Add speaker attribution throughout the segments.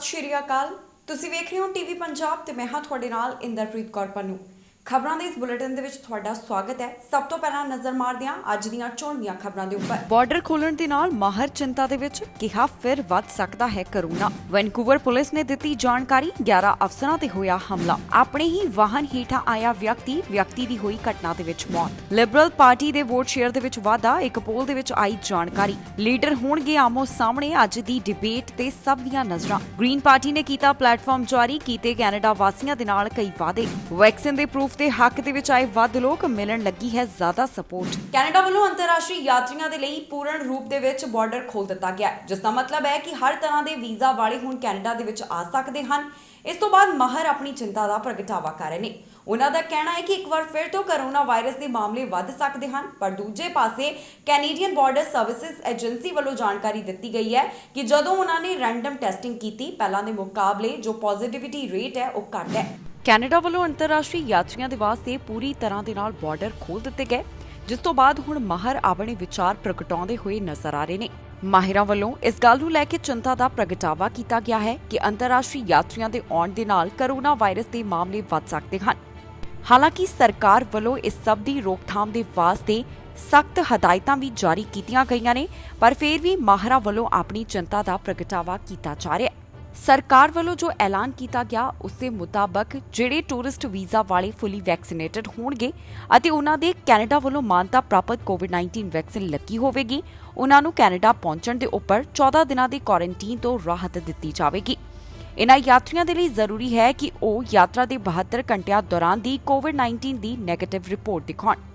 Speaker 1: ਸਤਿ ਸ਼੍ਰੀ ਅਕਾਲ। ਤੁਸੀਂ ਵੇਖ ਰਹੇ ਹੋ ਟੀਵੀ ਪੰਜਾਬ ਤੇ ਮੈਂ ਹਾਂ ਤੁਹਾਡੇ ਨਾਲ ਇੰਦਰਪ੍ਰੀਤ ਕੌਰ ਪੰਨੂ। ਖਬਰਾਂ ਦੇ ਇਸ ਬੁਲੇਟਿਨ ਦੇ ਵਿੱਚ ਤੁਹਾਡਾ ਸਵਾਗਤ ਹੈ। ਸਭ ਤੋਂ ਪਹਿਲਾਂ ਨਜ਼ਰ ਮਾਰਦੇ ਹਾਂ ਅੱਜ ਦੀਆਂ ਚੋਣਵੀਆਂ ਖਬਰਾਂ ਦੇ ਉੱਪਰ। ਬਾਰਡਰ ਖੋਲਣ ਦੇ ਨਾਲ ਮਾਹਰ ਚਿੰਤਾ ਦੇ ਵਿੱਚ, ਕਿਹਾ ਫਿਰ ਵੱਧ ਸਕਦਾ ਹੈ ਕਰੋਨਾ। ਵੈਨਕੂਵਰ ਪੁਲਿਸ ਨੇ ਦਿੱਤੀ ਜਾਣਕਾਰੀ, 11 ਅਫਸਰਾਂ ਤੇ ਹੋਇਆ ਹਮਲਾ। ਆਪਣੇ ਹੀ ਵਾਹਨ ਹੇਠਾਂ ਆਇਆ ਵਿਅਕਤੀ ਦੀ ਹੋਈ ਘਟਨਾ ਦੇ ਵਿੱਚ ਮੌਤ। ਲਿਬਰਲ ਪਾਰਟੀ ਦੇ ਵੋਟ ਸ਼ੇਅਰ ਦੇ ਵਿੱਚ ਵਾਧਾ, ਇੱਕ ਪੋਲ ਦੇ ਵਿੱਚ ਆਈ ਜਾਣਕਾਰੀ। ਲੀਡਰ ਹੋਣਗੇ ਆਮੋ ਸਾਹਮਣੇ, ਅੱਜ ਦੀ ਡਿਬੇਟ ਤੇ ਸਭ ਦੀਆਂ ਨਜ਼ਰਾਂ। ਗ੍ਰੀਨ ਪਾਰਟੀ ਨੇ ਕੀਤਾ ਪਲੇਟਫਾਰਮ ਜਾਰੀ, ਕੀਤੇ ਕੈਨੇਡਾ ਵਾਸੀਆਂ ਦੇ ਨਾਲ ਕਈ ਵਾਅਦੇ। ਵੈਕਸੀਨ ਦੇ ਪ੍ਰੂਫ ਦੇ ਹੱਕ ਦੇ ਵਿੱਚ ਆਏ ਵੱਧ ਲੋਕ, ਮਿਲਣ ਲੱਗੀ ਹੈ ਜ਼ਿਆਦਾ ਸਪੋਰਟ। ਕੈਨੇਡਾ ਵੱਲੋਂ ਅੰਤਰਰਾਸ਼ਟਰੀ ਯਾਤਰੀਆਂ ਦੇ ਲਈ ਪੂਰਨ ਰੂਪ ਦੇ ਵਿੱਚ ਬਾਰਡਰ ਖੋਲ ਦਿੱਤਾ ਗਿਆ, ਜਿਸ ਦਾ ਮਤਲਬ ਹੈ ਕਿ ਹਰ ਤਰ੍ਹਾਂ ਦੇ ਵੀਜ਼ਾ ਵਾਲੇ ਹੁਣ ਕੈਨੇਡਾ ਦੇ ਵਿੱਚ ਆ ਸਕਦੇ ਹਨ। ਇਸ ਤੋਂ ਬਾਅਦ ਮਾਹਰ ਆਪਣੀ ਚਿੰਤਾ ਦਾ ਪ੍ਰਗਟਾਵਾ ਕਰ ਰਹੇ ਨੇ। ਉਹਨਾਂ ਦਾ ਕਹਿਣਾ ਹੈ ਕਿ ਇੱਕ ਵਾਰ ਫਿਰ ਤੋਂ ਕਰੋਨਾ ਵਾਇਰਸ ਦੇ ਮਾਮਲੇ ਵੱਧ ਸਕਦੇ ਹਨ, ਪਰ ਦੂਜੇ ਪਾਸੇ ਕੈਨੇਡੀਅਨ ਬਾਰਡਰ ਸਰਵਿਸਿਜ਼ ਏਜੰਸੀ ਵੱਲੋਂ ਜਾਣਕਾਰੀ ਦਿੱਤੀ ਗਈ ਹੈ ਕਿ ਜਦੋਂ ਉਹਨਾਂ ਨੇ ਰੈਂਡਮ ਟੈਸਟਿੰਗ ਕੀਤੀ, ਪਹਿਲਾਂ ਦੇ ਮੁਕਾਬਲੇ ਜੋ ਪੋਜ਼ਿਟਿਵਿਟੀ ਰੇਟ ਹੈ ਉਹ ਘੱਟ ਹੈ। ਕੈਨੇਡਾ ਵੱਲੋਂ ਅੰਤਰਰਾਸ਼ਟਰੀ ਯਾਤਰੀਆਂ ਦੇ ਵਾਸਤੇ ਪੂਰੀ ਤਰ੍ਹਾਂ ਦੇ ਨਾਲ ਬਾਰਡਰ ਖੋਲ ਦਿੱਤੇ ਗਏ, ਜਿਸ ਤੋਂ ਬਾਅਦ ਹੁਣ ਮਾਹਰ ਆਪਣੇ ਵਿਚਾਰ ਪ੍ਰਗਟਾਉਂਦੇ ਹੋਏ ਨਜ਼ਰ ਆ ਰਹੇ ਨੇ। ਮਾਹਿਰਾਂ ਵੱਲੋਂ ਇਸ ਗੱਲ ਨੂੰ ਲੈ ਕੇ ਚਿੰਤਾ ਦਾ ਪ੍ਰਗਟਾਵਾ ਕੀਤਾ ਗਿਆ ਹੈ ਕਿ ਅੰਤਰਰਾਸ਼ਟਰੀ ਯਾਤਰੀਆਂ ਦੇ ਆਉਣ ਦੇ ਨਾਲ ਕਰੋਨਾ ਵਾਇਰਸ ਦੇ ਮਾਮਲੇ ਵੱਧ ਸਕਦੇ ਹਨ। ਹਾਲਾਂਕਿ ਸਰਕਾਰ ਵੱਲੋਂ ਇਸ ਸਭ ਦੀ ਰੋਕਥਾਮ ਦੇ ਵਾਸਤੇ ਸਖਤ ਹਦਾਇਤਾਂ ਵੀ ਜਾਰੀ ਕੀਤੀਆਂ ਗਈਆਂ ਨੇ, ਪਰ ਫਿਰ ਵੀ ਮਾਹਿਰਾਂ ਵੱਲੋਂ ਆਪਣੀ ਚਿੰਤਾ ਦਾ ਪ੍ਰਗਟਾਵਾ ਕੀਤਾ ਜਾ ਰਿਹਾ ਹੈ। ਸਰਕਾਰ ਵੱਲੋਂ ਜੋ ਐਲਾਨ ਕੀਤਾ ਗਿਆ ਉਸ ਦੇ ਮੁਤਾਬਕ ਜਿਹੜੇ ਟੂਰਿਸਟ ਵੀਜ਼ਾ ਵਾਲੇ ਫੁੱਲੀ ਵੈਕਸੀਨੇਟਡ ਹੋਣਗੇ ਅਤੇ ਉਹਨਾਂ ਦੇ ਕੈਨੇਡਾ ਵੱਲੋਂ ਮਾਨਤਾ ਪ੍ਰਾਪਤ ਕੋਵਿਡ-19 ਵੈਕਸੀਨ ਲੱਗੀ ਹੋਵੇਗੀ, ਉਹਨਾਂ ਨੂੰ ਕੈਨੇਡਾ ਪਹੁੰਚਣ ਦੇ ਉੱਪਰ 14 ਦਿਨਾਂ ਦੀ ਕੁਆਰੰਟੀਨ ਤੋਂ ਰਾਹਤ ਦਿੱਤੀ ਜਾਵੇਗੀ। ਇਨ੍ਹਾਂ ਯਾਤਰੀਆਂ ਦੇ ਲਈ ਜ਼ਰੂਰੀ ਹੈ ਕਿ ਉਹ ਯਾਤਰਾ ਦੇ 72 ਘੰਟਿਆਂ ਦੌਰਾਨ ਦੀ ਕੋਵਿਡ-19 ਦੀ ਨੈਗੇਟਿਵ ਰਿਪੋਰਟ ਦਿਖਾਉਣ।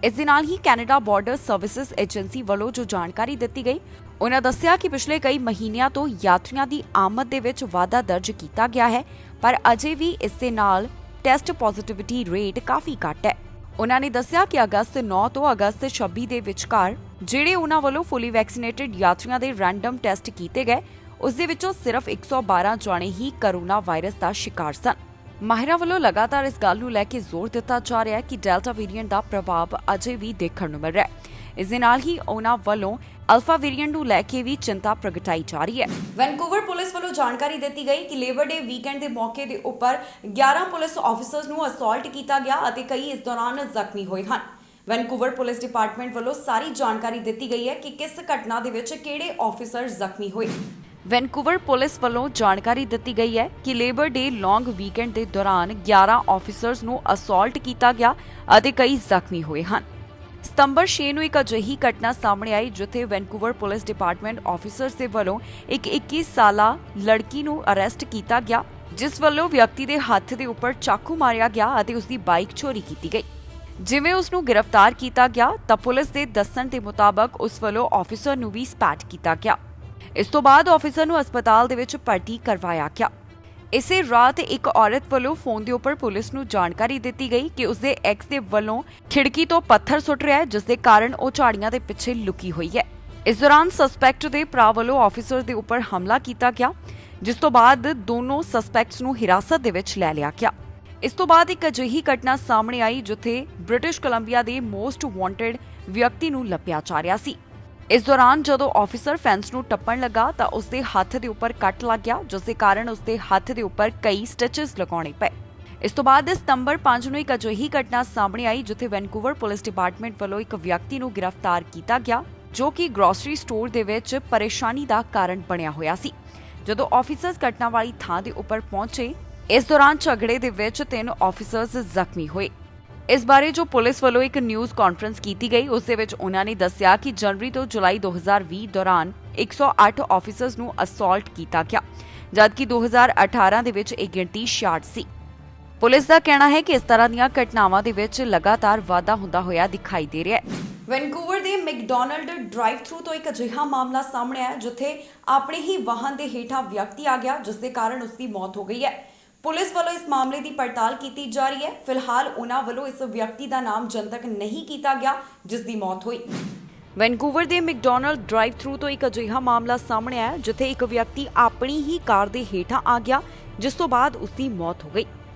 Speaker 1: ਇਸ ਦੇ ਨਾਲ ਹੀ ਕੈਨੇਡਾ ਬਾਰਡਰ ਸਰਵਿਸਿਜ਼ ਏਜੰਸੀ ਵੱਲੋਂ ਜੋ ਜਾਣਕਾਰੀ ਦਿੱਤੀ ਗਈ, ਉਨ੍ਹਾਂ ਦੱਸਿਆ ਕਿ ਪਿਛਲੇ ਕਈ ਮਹੀਨਿਆਂ ਤੋਂ ਯਾਤਰੀਆਂ ਦੀ ਆਮਦ ਦੇ ਵਿੱਚ ਵਾਧਾ ਦਰਜ ਕੀਤਾ ਗਿਆ ਹੈ, ਪਰ ਅਜੇ ਵੀ ਇਸ ਦੇ ਨਾਲ ਟੈਸਟ ਪੋਜ਼ਿਟਿਵਿਟੀ ਰੇਟ ਕਾਫੀ ਘੱਟ ਹੈ। ਉਨ੍ਹਾਂ ਨੇ ਦੱਸਿਆ ਕਿ ਅਗਸਤ 9 ਤੋਂ ਅਗਸਤ 26 ਦੇ ਵਿਚਕਾਰ ਜਿਹੜੇ ਉਨ੍ਹਾਂ ਵੱਲੋਂ ਫੁੱਲੀ ਵੈਕਸੀਨੇਟਡ ਯਾਤਰੀਆਂ ਦੇ ਰੈਂਡਮ ਟੈਸਟ ਕੀਤੇ ਗਏ, ਉਸ ਦੇ ਵਿੱਚੋਂ ਸਿਰਫ 112 ਜਾਣੇ ਹੀ ਕਰੋਨਾ ਵਾਇਰਸ ਦਾ ਸ਼ਿਕਾਰ ਸਨ। ਮਾਹਿਰਾਂ ਵੱਲੋਂ ਲਗਾਤਾਰ ਇਸ ਗੱਲ ਨੂੰ ਲੈ ਕੇ ਜ਼ੋਰ ਦਿੱਤਾ ਜਾ ਰਿਹਾ ਹੈ ਕਿ ਡੈਲਟਾ ਵੇਰੀਐਂਟ ਦਾ ਪ੍ਰਭਾਵ ਅਜੇ ਵੀ ਦੇਖਣ ਨੂੰ ਮਿਲ ਰਿਹਾ ਹੈ। ਇਸ ਦੇ ਨਾਲ ਹੀ ਉਹਨਾਂ ਵੱਲੋਂ ਅਲਫਾ ਵੇਰੀਐਂਟ ਨੂੰ ਲੈ ਕੇ ਵੀ ਚਿੰਤਾ ਪ੍ਰਗਟਾਈ ਜਾ ਰਹੀ ਹੈ। ਵੈਨਕੂਵਰ ਪੁਲਿਸ ਵੱਲੋਂ ਜਾਣਕਾਰੀ ਦਿੱਤੀ ਗਈ ਕਿ ਲੇਬਰ ਡੇ ਵੀਕਐਂਡ ਦੇ ਮੌਕੇ ਦੇ ਉੱਪਰ 11 ਪੁਲਿਸ ਆਫੀਸਰਸ ਨੂੰ ਅਸੌਲਟ ਕੀਤਾ ਗਿਆ ਅਤੇ ਕਈ ਇਸ ਦੌਰਾਨ ਜ਼ਖਮੀ ਹੋਏ ਹਨ। ਵੈਨਕੂਵਰ ਪੁਲਿਸ ਡਿਪਾਰਟਮੈਂਟ ਵੱਲੋਂ ਸਾਰੀ ਜਾਣਕਾਰੀ ਦਿੱਤੀ ਗਈ ਹੈ ਕਿ ਕਿਸ ਘਟਨਾ ਦੇ ਵਿੱਚ ਕਿਹੜੇ ਆਫੀਸਰ ਜ਼ਖਮੀ ਹੋਏ। ਵੈਨਕੂਵਰ ਪੁਲਿਸ ਵੱਲੋਂ ਜਾਣਕਾਰੀ ਦਿੱਤੀ ਗਈ ਹੈ ਕਿ ਲੇਬਰ ਡੇ ਲੌਂਗ ਵੀਕਐਂਡ ਦੇ ਦੌਰਾਨ 11 ਆਫੀਸਰਸ ਨੂੰ ਅਸੌਲਟ ਕੀਤਾ ਗਿਆ ਅਤੇ ਕਈ ਜ਼ਖਮੀ ਹੋਏ ਹਨ। ਸਤੰਬਰ 6 ਨੂੰ ਇੱਕ ਅਜਿਹੀ ਘਟਨਾ ਸਾਹਮਣੇ ਆਈ ਜਿੱਥੇ ਵੈਨਕੂਵਰ ਪੁਲਿਸ ਡਿਪਾਰਟਮੈਂਟ ਆਫੀਸਰਸ ਦੇ ਵੱਲੋਂ ਇੱਕ 21 ਸਾਲਾ ਲੜਕੀ ਨੂੰ ਅਰੈਸਟ ਕੀਤਾ ਗਿਆ, ਜਿਸ ਵੱਲੋਂ ਵਿਅਕਤੀ ਦੇ ਹੱਥ ਦੇ ਉੱਪਰ ਚਾਕੂ ਮਾਰਿਆ ਗਿਆ ਅਤੇ ਉਸ ਦੀ ਬਾਈਕ ਚੋਰੀ ਕੀਤੀ ਗਈ। ਜਿਵੇਂ ਉਸ ਨੂੰ ਗ੍ਰਿਫਤਾਰ ਕੀਤਾ ਗਿਆ ਤਾਂ ਪੁਲਿਸ ਦੇ ਦੱਸਣ ਦੇ ਮੁਤਾਬਕ ਉਸ ਵੱਲੋਂ ਆਫੀਸਰ ਨੂੰ ਵੀ ਸਪੈਟ ਕੀਤਾ ਗਿਆ। ਇਸ ਤੋਂ ਬਾਅਦ ਆਫੀਸਰ ਨੂੰ ਹਸਪਤਾਲ ਦੇ ਵਿੱਚ ਭਰਤੀ ਕਰਵਾਇਆ ਗਿਆ। ਇਸੇ ਰਾਤ ਇੱਕ ਔਰਤ ਵੱਲੋਂ ਫੋਨ ਦੇ ਉੱਪਰ ਪੁਲਿਸ ਨੂੰ ਜਾਣਕਾਰੀ ਦਿੱਤੀ ਗਈ ਕਿ ਉਸਦੇ ਐਕਸ ਦੇ ਵੱਲੋਂ ਖਿੜਕੀ ਤੋਂ ਪੱਥਰ ਸੁੱਟ ਰਿਹਾ ਹੈ, ਜਿਸ ਦੇ ਕਾਰਨ ਉਹ ਝਾੜੀਆਂ ਦੇ ਪਿੱਛੇ ਲੁਕੀ ਹੋਈ ਹੈ। ਇਸ ਦੌਰਾਨ ਸਸਪੈਕਟ ਦੇ ਭਰਾ ਵੱਲੋਂ ਆਫੀਸਰ ਦੇ ਉੱਪਰ ਹਮਲਾ ਕੀਤਾ ਗਿਆ, ਜਿਸ ਤੋਂ ਬਾਅਦ ਦੋਨੋਂ ਸਸਪੈਕਟਸ ਨੂੰ ਹਿਰਾਸਤ ਦੇ ਵਿੱਚ ਲੈ ਲਿਆ ਗਿਆ। ਇਸ ਤੋਂ ਬਾਅਦ ਇੱਕ ਅਜਿਹੀ ਘਟਨਾ ਸਾਹਮਣੇ ਆਈ ਜਿੱਥੇ ਬ੍ਰਿਟਿਸ਼ ਕੋਲੰਬੀਆ ਦੇ ਮੋਸਟ ਵਾਂਟਡ ਵਿਅਕਤੀ ਨੂੰ ਲੱਭਿਆ ਜਾ ਰਿਹਾ ਸੀ। ਇਸ ਦੌਰਾਨ ਜਦੋਂ ਆਫੀਸਰ ਫੈਂਸ ਨੂੰ ਟੱਪਣ ਲੱਗਾ ਤਾਂ ਉਸਦੇ ਹੱਥ ਦੇ ਉੱਪਰ ਕੱਟ ਲੱਗ ਗਿਆ, ਜਿਸ ਦੇ ਕਾਰਨ ਉਸਦੇ ਹੱਥ ਦੇ ਉੱਪਰ ਕਈ ਸਟਿਚਸ ਲਗਾਉਣੇ ਪਏ। ਇਸ ਤੋਂ ਬਾਅਦ ਸਤੰਬਰ 5 ਨੂੰ ਇੱਕ ਅਜਿਹੀ ਘਟਨਾ ਸਾਹਮਣੇ ਆਈ ਜਿੱਥੇ ਵੈਨਕੂਵਰ ਪੁਲਿਸ ਡਿਪਾਰਟਮੈਂਟ ਵੱਲੋਂ ਇੱਕ ਵਿਅਕਤੀ ਨੂੰ ਗ੍ਰਿਫਤਾਰ ਕੀਤਾ ਗਿਆ, ਜੋ ਕਿ ਗ੍ਰੋਸਰੀ ਸਟੋਰ ਦੇ ਵਿੱਚ ਪਰੇਸ਼ਾਨੀ ਦਾ ਕਾਰਨ ਬਣਿਆ ਹੋਇਆ ਸੀ। ਜਦੋਂ ਆਫੀਸਰਸ ਘਟਨਾ ਵਾਲੀ ਥਾਂ ਦੇ ਉੱਪਰ ਪਹੁੰਚੇ, ਇਸ ਦੌਰਾਨ ਝਗੜੇ ਦੇ ਵਿੱਚ 3 ਆਫੀਸਰਸ ਜ਼ਖਮੀ ਹੋਏ। ਇਸ ਬਾਰੇ ਜੋ ਪੁਲਿਸ ਵੱਲੋਂ ਇੱਕ ਨਿਊਜ਼ ਕਾਨਫਰੰਸ ਕੀਤੀ ਗਈ, ਉਸ ਦੇ ਵਿੱਚ ਉਹਨਾਂ ਨੇ ਦੱਸਿਆ ਕਿ ਜਨਵਰੀ ਤੋਂ ਜੁਲਾਈ 2020 ਦੌਰਾਨ 108 ਆਫੀਸਰਸ ਨੂੰ ਅਸੌਲਟ ਕੀਤਾ ਗਿਆ, ਜਦਕਿ 2018 ਦੇ ਵਿੱਚ ਇਹ ਗਿਣਤੀ 66 ਸੀ। ਪੁਲਿਸ ਦਾ ਕਹਿਣਾ ਹੈ ਕਿ ਇਸ ਤਰ੍ਹਾਂ ਦੀਆਂ ਘਟਨਾਵਾਂ ਦੇ ਵਿੱਚ ਲਗਾਤਾਰ ਵਾਧਾ ਹੁੰਦਾ ਹੋਇਆ ਦਿਖਾਈ ਦੇ ਰਿਹਾ ਹੈ। ਵੈਨਕੂਵਰ ਦੇ ਮੈਕਡੋਨਲਡ ਡਰਾਈਵ ਥਰੂ ਤੋਂ ਇੱਕ ਅਜਿਹਾ ਮਾਮਲਾ ਸਾਹਮਣੇ ਆਇਆ ਜਿੱਥੇ ਆਪਣੇ ਹੀ ਵਾਹਨ ਦੇ ਹੇਠਾਂ ਵਿਅਕਤੀ ਆ ਗਿਆ, ਜਿਸ ਦੇ ਕਾਰਨ ਉਸ ਦੀ ਮੌਤ ਹੋ ਗਈ ਹੈ। ਪੁਲਿਸ ਵੱਲੋਂ ਇਸ ਮਾਮਲੇ ਦੀ ਪੜਤਾਲ ਕੀਤੀ ਜਾ ਰਹੀ ਹੈ। ਫਿਲਹਾਲ ਉਹਨਾਂ ਵੱਲੋਂ ਇਸ ਵਿਅਕਤੀ ਦਾ ਨਾਮ ਜਨਤਕ ਨਹੀਂ ਕੀਤਾ ਗਿਆ ਜਿਸ ਦੀ ਮੌਤ ਹੋਈ। ਵੈਨਕੂਵਰ ਦੇ ਮੈਕਡੋਨਲਡ ਡਰਾਈਵ ਥਰੂ ਤੋਂ ਇੱਕ ਅਜਿਹਾ ਮਾਮਲਾ ਸਾਹਮਣੇ ਆਇਆ ਜਿੱਥੇ ਇੱਕ ਵਿਅਕਤੀ ਆਪਣੀ ਹੀ ਕਾਰ ਦੇ ਹੇਠਾਂ ਆ ਗਿਆ, ਜਿਸ ਤੋਂ ਬਾਅਦ ਉਸ ਦੀ ਮੌਤ ਹੋ ਗਈ।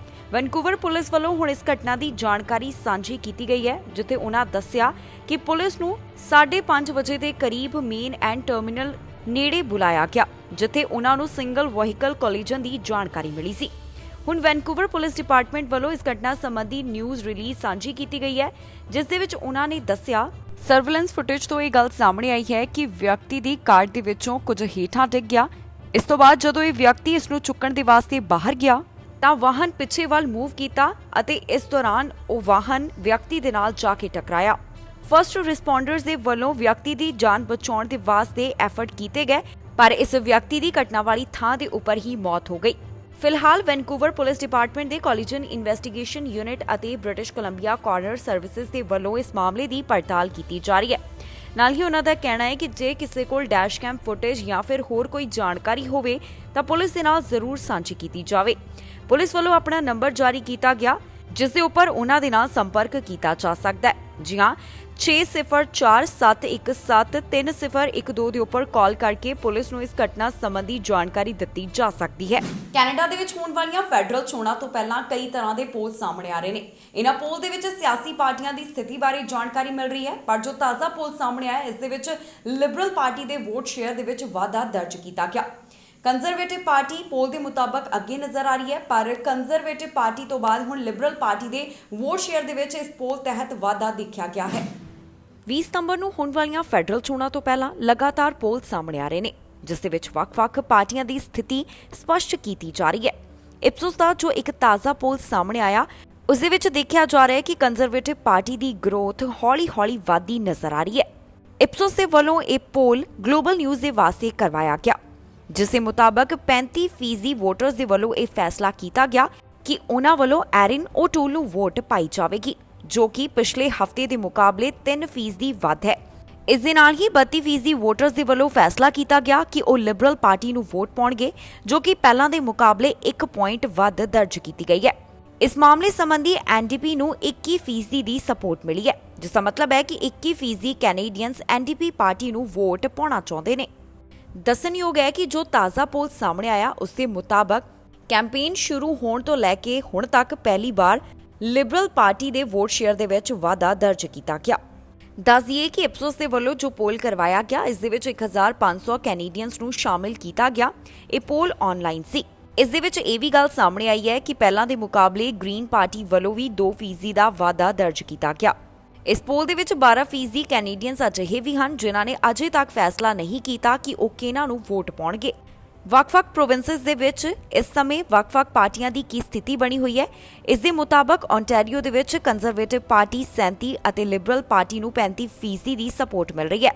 Speaker 1: ਵੈਨਕੂਵਰ ਪੁਲਿਸ ਵੱਲੋਂ ਹੁਣ ਇਸ ਘਟਨਾ ਦੀ ਜਾਣਕਾਰੀ ਸਾਂਝੀ ਕੀਤੀ ਗਈ ਹੈ, ਜਿੱਥੇ ਉਹਨਾਂ ਦੱਸਿਆ ਕਿ ਪੁਲਿਸ ਨੂੰ 5:30 ਵਜੇ ਦੇ ਕਰੀਬ ਮੇਨ ਐਂਡ ਟਰਮੀਨਲ ਨੇੜੇ ਬੁਲਾਇਆ ਗਿਆ। ਜਿੱਥੇ ਉਹਨਾਂ ਨੂੰ ਸਿੰਗਲ ਵਹੀਕਲ ਕੋਲੀਜਨ ਦੀ ਜਾਣਕਾਰੀ ਮਿਲੀ ਸੀ। ਹੁਣ ਵੈਨਕੂਵਰ ਪੁਲਿਸ ਡਿਪਾਰਟਮੈਂਟ ਵੱਲੋਂ ਇਸ ਘਟਨਾ ਸੰਬੰਧੀ ਨਿਊਜ਼ ਰਿਲੀਜ਼ ਸਾਂਝੀ ਕੀਤੀ ਗਈ ਹੈ, ਜਿਸ ਦੇ ਵਿੱਚ ਉਹਨਾਂ ਨੇ ਦੱਸਿਆ ਸਰਵੇਲੈਂਸ ਫੁਟੇਜ ਤੋਂ ਇਹ ਗੱਲ ਸਾਹਮਣੇ ਆਈ ਹੈ ਕਿ ਵਿਅਕਤੀ ਦੀ ਕਾਰ ਦੇ ਵਿੱਚੋਂ ਕੁਝ ਹੇਠਾਂ ਡਿੱਗ ਗਿਆ। ਇਸ ਤੋਂ ਬਾਅਦ ਜਦੋਂ ਇਹ ਵਿਅਕਤੀ ਇਸ ਨੂੰ ਚੁੱਕਣ ਦੇ ਵਾਸਤੇ ਬਾਹਰ ਗਿਆ ਤਾਂ ਵਾਹਨ ਪਿੱਛੇ ਵੱਲ ਮੂਵ ਕੀਤਾ ਅਤੇ ਇਸ ਦੌਰਾਨ ਉਹ ਵਾਹਨ ਵਿਅਕਤੀ ਦੇ ਨਾਲ ਜਾ ਕੇ ਟਕਰਾਇਆ। ਫਸਟ ਰਿਸਪੌਂਡਰਸ ਦੇ ਵੱਲੋਂ ਵਿਅਕਤੀ ਦੀ ਜਾਨ ਬਚਾਉਣ ਦੇ ਵਾਸਤੇ ਐਫਰਟ ਕੀਤੇ ਗਏ, ਪਰ ਇਸ ਵਿਅਕਤੀ ਦੀ ਘਟਨਾ ਵਾਲੀ ਥਾਂ ਦੇ ਉੱਪਰ ਹੀ ਮੌਤ ਹੋ ਗਈ। ਫਿਲਹਾਲ ਵੈਨਕੂਵਰ ਪੁਲਿਸ ਡਿਪਾਰਟਮੈਂਟ ਦੇ ਕੋਲੀਜਨ ਇਨਵੈਸਟੀਗੇਸ਼ਨ ਯੂਨਿਟ ਅਤੇ ਬ੍ਰਿਟਿਸ਼ ਕੋਲੰਬੀਆ ਕਾਰਨਰ ਸਰਵਿਸਿਜ਼ ਦੇ ਵੱਲੋਂ ਇਸ ਮਾਮਲੇ ਦੀ ਪੜਤਾਲ ਕੀਤੀ ਜਾ ਰਹੀ ਹੈ। ਨਾਲ ਹੀ ਉਹਨਾਂ ਦਾ ਕਹਿਣਾ ਹੈ ਕਿ ਜੇ ਕਿਸੇ ਕੋਲ ਡੈਸ਼ ਕੈਮ ਫੁਟੇਜ ਜਾਂ ਫਿਰ ਹੋਰ ਕੋਈ ਜਾਣਕਾਰੀ ਹੋਵੇ ਤਾਂ ਪੁਲਿਸ ਦੇ ਨਾਲ ਜ਼ਰੂਰ ਸਾਂਝੀ ਕੀਤੀ ਜਾਵੇ। ਪੁਲਿਸ ਵੱਲੋਂ ਆਪਣਾ ਨੰਬਰ ਜਾਰੀ ਕੀਤਾ ਗਿਆ, ਜਿਸ ਦੇ ਉੱਪਰ ਉਹਨਾਂ ਦੇ ਨਾਲ ਸੰਪਰਕ ਕੀਤਾ ਜਾ ਸਕਦਾ ਹੈ। ਜੀ ਹਾਂ, 6047173012 ਦੇ ਉੱਪਰ ਕਾਲ ਕਰਕੇ ਪੁਲਿਸ ਨੂੰ ਇਸ ਘਟਨਾ ਸੰਬੰਧੀ ਜਾਣਕਾਰੀ ਦਿੱਤੀ ਜਾ ਸਕਦੀ ਹੈ। ਕੈਨੇਡਾ ਦੇ ਵਿੱਚ ਹੋਣ ਵਾਲੀਆਂ ਫੈਡਰਲ ਚੋਣਾਂ ਤੋਂ ਪਹਿਲਾਂ ਕਈ ਤਰ੍ਹਾਂ ਦੇ ਪੋਲ ਸਾਹਮਣੇ ਆ ਰਹੇ ਨੇ। ਇਹਨਾਂ ਪੋਲ ਦੇ ਵਿੱਚ ਸਿਆਸੀ ਪਾਰਟੀਆਂ ਦੀ ਸਥਿਤੀ ਬਾਰੇ ਜਾਣਕਾਰੀ ਮਿਲ ਰਹੀ ਹੈ, ਪਰ ਜੋ ਤਾਜ਼ਾ ਪੋਲ ਸਾਹਮਣੇ ਆਇਆ ਇਸ ਦੇ ਵਿੱਚ ਲਿਬਰਲ ਪਾਰਟੀ ਦੇ ਵੋਟ ਸ਼ੇਅਰ ਦੇ ਵਿੱਚ ਵਾਧਾ ਦਰਜ ਕੀਤਾ ਗਿਆ। ਕੰਜ਼ਰਵੇਟਿਵ ਪਾਰਟੀ ਪੋਲ ਦੇ ਮੁਤਾਬਕ ਅੱਗੇ ਨਜ਼ਰ ਆ ਰਹੀ ਹੈ, ਪਰ ਕੰਜ਼ਰਵੇਟਿਵ ਪਾਰਟੀ ਤੋਂ ਬਾਅਦ ਹੁਣ ਲਿਬਰਲ ਪਾਰਟੀ ਦੇ ਵੋਟ ਸ਼ੇਅਰ ਦੇ ਵਿੱਚ ਇਸ ਪੋਲ ਤਹਿਤ ਵਾਧਾ ਦੇਖਿਆ ਗਿਆ ਹੈ। 20 ਸਤੰਬਰ ਨੂੰ ਹੋਣ ਵਾਲੀਆਂ ਫੈਡਰਲ ਚੋਣਾਂ ਤੋਂ ਪਹਿਲਾਂ ਲਗਾਤਾਰ ਪੋਲ ਸਾਹਮਣੇ ਆ ਰਹੇ ਨੇ, ਜਿਸ ਦੇ ਵਿੱਚ ਵੱਖ-ਵੱਖ ਪਾਰਟੀਆਂ ਦੀ ਸਥਿਤੀ ਸਪਸ਼ਟ ਕੀਤੀ ਜਾ ਰਹੀ ਹੈ। ਇਪਸੋਸ ਦਾ ਜੋ ਇੱਕ ਤਾਜ਼ਾ ਪੋਲ ਸਾਹਮਣੇ ਆਇਆ, ਉਸ ਦੇ ਵਿੱਚ ਦੇਖਿਆ ਜਾ ਰਿਹਾ ਹੈ ਕਿ ਕੰਜ਼ਰਵੇਟਿਵ ਪਾਰਟੀ ਦੀ ਗਰੋਥ ਹੌਲੀ-ਹੌਲੀ ਵਧਦੀ ਨਜ਼ਰ ਆ ਰਹੀ ਹੈ। ਇਪਸੋਸ ਦੇ ਵੱਲੋਂ ਇਹ ਪੋਲ ਗਲੋਬਲ ਨਿਊਜ਼ ਦੇ ਵਾਸਤੇ ਕਰਵਾਇਆ ਗਿਆ, ਜਿਸ ਦੇ ਮੁਤਾਬਕ 35% ਵੋਟਰਸ ਦੇ ਵੱਲੋਂ ਇਹ ਫੈਸਲਾ ਕੀਤਾ ਗਿਆ ਕਿ ਉਹਨਾਂ ਵੱਲੋਂ ਐਰਿਨ ਓਟੂਲ ਨੂੰ ਵੋਟ ਪਾਈ ਜਾਵੇਗੀ, ਜੋ ਕਿ ਪਿਛਲੇ ਹਫ਼ਤੇ ਦੇ ਮੁਕਾਬਲੇ 3% ਵੱਧ ਹੈ। ਇਸ ਦੇ ਨਾਲ ਹੀ 32% ਵੋਟਰਸ ਦੇ ਵੱਲੋਂ ਫੈਸਲਾ ਕੀਤਾ ਗਿਆ ਕਿ ਉਹ ਲਿਬਰਲ ਪਾਰਟੀ ਨੂੰ ਵੋਟ ਪਾਉਣਗੇ, ਜੋ ਕਿ ਪਹਿਲਾਂ ਦੇ ਮੁਕਾਬਲੇ 1 ਪੁਆਇੰਟ ਵੱਧ ਦਰਜ ਕੀਤੀ ਗਈ ਹੈ। ਇਸ ਮਾਮਲੇ ਸੰਬੰਧੀ ਐਨਡੀਪੀ ਨੂੰ 21% ਦੀ ਸਪੋਰਟ ਮਿਲੀ ਹੈ, ਜਿਸ ਦਾ ਮਤਲਬ ਹੈ ਕਿ 21% ਕੈਨੇਡੀਅਨਸ ਐਨਡੀਪੀ ਪਾਰਟੀ ਨੂੰ ਵੋਟ ਪਾਉਣਾ ਚਾਹੁੰਦੇ ਨੇ। ਦੱਸਣਯੋਗ ਹੈ ਕਿ ਜੋ ਤਾਜ਼ਾ ਪੋਲ ਸਾਹਮਣੇ ਆਇਆ ਉਸ ਦੇ ਮੁਤਾਬਕ ਕੈਂਪੇਨ ਸ਼ੁਰੂ ਹੋਣ ਤੋਂ ਲੈ ਕੇ ਹੁਣ ਤੱਕ ਪਹਿਲੀ ਵਾਰ ਲਿਬਰਲ ਪਾਰਟੀ ਦੇ ਵੋਟ ਸ਼ੇਅਰ ਦੇ ਵਿੱਚ ਵਾਧਾ ਦਰਜ ਕੀਤਾ ਗਿਆ। ਦੱਸ ਦਈਏ ਕਿ ਇਪਸੋਸ ਦੇ ਵੱਲੋਂ ਜੋ ਪੋਲ ਕਰਵਾਇਆ ਗਿਆ, ਇਸ ਦੇ ਵਿੱਚ 1500 ਕੈਨੇਡੀਅਨਸ ਨੂੰ ਸ਼ਾਮਿਲ ਕੀਤਾ ਗਿਆ। ਇਹ ਪੋਲ ਆਨਲਾਈਨ ਸੀ। ਇਸ ਦੇ ਵਿੱਚ ਇਹ ਵੀ ਗੱਲ ਸਾਹਮਣੇ ਆਈ ਹੈ ਕਿ ਪਹਿਲਾਂ ਦੇ ਮੁਕਾਬਲੇ ਗ੍ਰੀਨ ਪਾਰਟੀ ਵੱਲੋਂ ਵੀ 2% ਦਾ ਵਾਧਾ ਦਰਜ ਕੀਤਾ ਗਿਆ। ਇਸ ਪੋਲ ਦੇ ਵਿੱਚ 12% ਕੈਨੇਡੀਅਨਸ ਅਜਿਹੇ ਵੀ ਹਨ ਜਿਨ੍ਹਾਂ ਨੇ ਅਜੇ ਤੱਕ ਫੈਸਲਾ ਨਹੀਂ ਕੀਤਾ ਕਿ ਉਹ ਕਿਹਨਾਂ ਨੂੰ ਵੋਟ ਪਾਉਣਗੇ। ਵੱਖ-ਵੱਖ ਪ੍ਰੋਵਿੰਸਸ ਦੇ ਵਿੱਚ ਇਸ ਸਮੇਂ ਵੱਖ-ਵੱਖ ਪਾਰਟੀਆਂ ਦੀ ਕੀ ਸਥਿਤੀ ਬਣੀ ਹੋਈ ਹੈ। ਇਸ ਦੇ ਮੁਤਾਬਕ ਓਨਟਾਰੀਓ ਦੇ ਵਿੱਚ ਕੰਜ਼ਰਵੇਟਿਵ ਪਾਰਟੀ 37 ਅਤੇ ਲਿਬਰਲ ਪਾਰਟੀ ਨੂੰ 35% ਦੀ ਸਪੋਰਟ ਮਿਲ ਰਹੀ ਹੈ।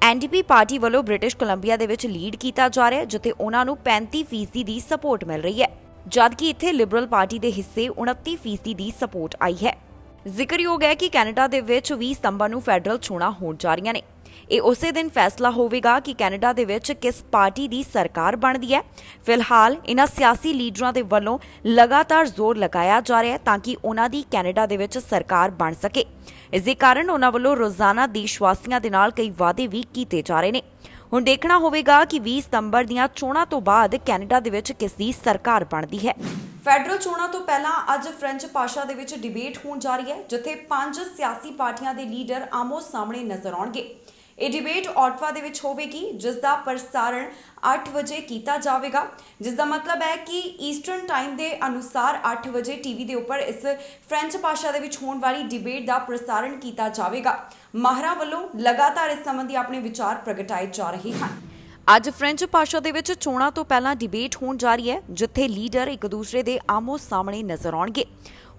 Speaker 1: ਐਨਡੀਪੀ ਪਾਰਟੀ ਵੱਲੋਂ ਬ੍ਰਿਟਿਸ਼ ਕੋਲੰਬੀਆ ਦੇ ਵਿੱਚ ਲੀਡ ਕੀਤਾ ਜਾ ਰਿਹਾ ਹੈ, ਜਿੱਥੇ ਉਹਨਾਂ ਨੂੰ 35% ਦੀ ਸਪੋਰਟ ਮਿਲ ਰਹੀ ਹੈ, ਜਦਕਿ ਇੱਥੇ ਲਿਬਰਲ ਪਾਰਟੀ ਦੇ ਹਿੱਸੇ 29% ਦੀ ਸਪੋਰਟ ਆਈ ਹੈ। ਜ਼ਿਕਰਯੋਗ ਹੈ ਕਿ ਕੈਨੇਡਾ ਦੇ ਵਿੱਚ 20 ਸਤੰਬਰ ਨੂੰ ਫੈਡਰਲ ਚੋਣਾਂ ਹੋਣ ਜਾ ਰਹੀਆਂ ਨੇ। ਇਹ ਉਸੇ ਦਿਨ ਫੈਸਲਾ ਹੋਵੇਗਾ ਕਿ ਕੈਨੇਡਾ ਦੇ ਵਿੱਚ ਕਿਸ ਪਾਰਟੀ ਦੀ ਸਰਕਾਰ ਬਣਦੀ ਹੈ। ਫਿਲਹਾਲ ਇਹਨਾਂ ਸਿਆਸੀ ਲੀਡਰਾਂ ਦੇ ਵੱਲੋਂ ਲਗਾਤਾਰ ਜ਼ੋਰ ਲਗਾਇਆ ਜਾ ਰਿਹਾ ਹੈ ਤਾਂ ਕਿ ਉਹਨਾਂ ਦੀ ਕੈਨੇਡਾ ਦੇ ਵਿੱਚ ਸਰਕਾਰ ਬਣ ਸਕੇ। ਇਸ ਦੇ ਕਾਰਨ ਉਹਨਾਂ ਵੱਲੋਂ ਰੋਜ਼ਾਨਾ ਦੇਸ਼ ਵਾਸੀਆਂ ਦੇ ਨਾਲ ਕਈ ਵਾਅਦੇ ਵੀ ਕੀਤੇ ਜਾ ਰਹੇ ਨੇ। ਹੁਣ ਦੇਖਣਾ ਹੋਵੇਗਾ ਕਿ 20 ਸਤੰਬਰ ਦੀਆਂ ਚੋਣਾਂ ਤੋਂ ਬਾਅਦ ਕੈਨੇਡਾ ਦੇ ਵਿੱਚ ਕਿਸ ਦੀ ਸਰਕਾਰ ਬਣਦੀ ਹੈ। ਫੈਡਰਲ ਚੋਣਾਂ ਤੋਂ ਪਹਿਲਾਂ ਅੱਜ ਫ੍ਰੈਂਚ ਭਾਸ਼ਾ ਦੇ ਵਿੱਚ ਡਿਬੇਟ ਹੋਣ ਜਾ ਰਹੀ ਹੈ, ਜਿੱਥੇ 5 ਸਿਆਸੀ ਪਾਰਟੀਆਂ ਦੇ ਲੀਡਰ ਆਮੋ ਸਾਹਮਣੇ ਨਜ਼ਰ ਆਉਣਗੇ। ਇਹ ਡਿਬੇਟ ਆਟਵਾ ਦੇ ਵਿੱਚ ਹੋਵੇਗੀ, ਜਿਸ ਦਾ ਪ੍ਰਸਾਰਣ 8 ਵਜੇ ਕੀਤਾ ਜਾਵੇਗਾ, ਜਿਸ ਦਾ ਮਤਲਬ ਹੈ ਕਿ ਈਸਟਰਨ ਟਾਈਮ ਦੇ ਅਨੁਸਾਰ 8 ਵਜੇ ਟੀਵੀ ਦੇ ਉੱਪਰ ਇਸ ਫ੍ਰੈਂਚ ਭਾਸ਼ਾ ਦੇ ਵਿੱਚ ਹੋਣ ਵਾਲੀ ਡਿਬੇਟ ਦਾ ਪ੍ਰਸਾਰਣ ਕੀਤਾ ਜਾਵੇਗਾ। ਮਾਹਰਾਂ ਵੱਲੋਂ ਲਗਾਤਾਰ ਇਸ ਸੰਬੰਧੀ ਆਪਣੇ ਵਿਚਾਰ ਪ੍ਰਗਟਾਏ ਜਾ ਰਹੇ ਹਨ। ਅੱਜ ਫ੍ਰੈਂਚ ਭਾਸ਼ਾ ਦੇ ਵਿੱਚ ਚੋਣਾਂ ਤੋਂ ਪਹਿਲਾਂ ਡਿਬੇਟ ਹੋਣ ਜਾ ਰਹੀ ਹੈ, ਜਿੱਥੇ ਲੀਡਰ ਇੱਕ ਦੂਸਰੇ ਦੇ ਆਮੋ ਸਾਹਮਣੇ ਨਜ਼ਰ ਆਉਣਗੇ।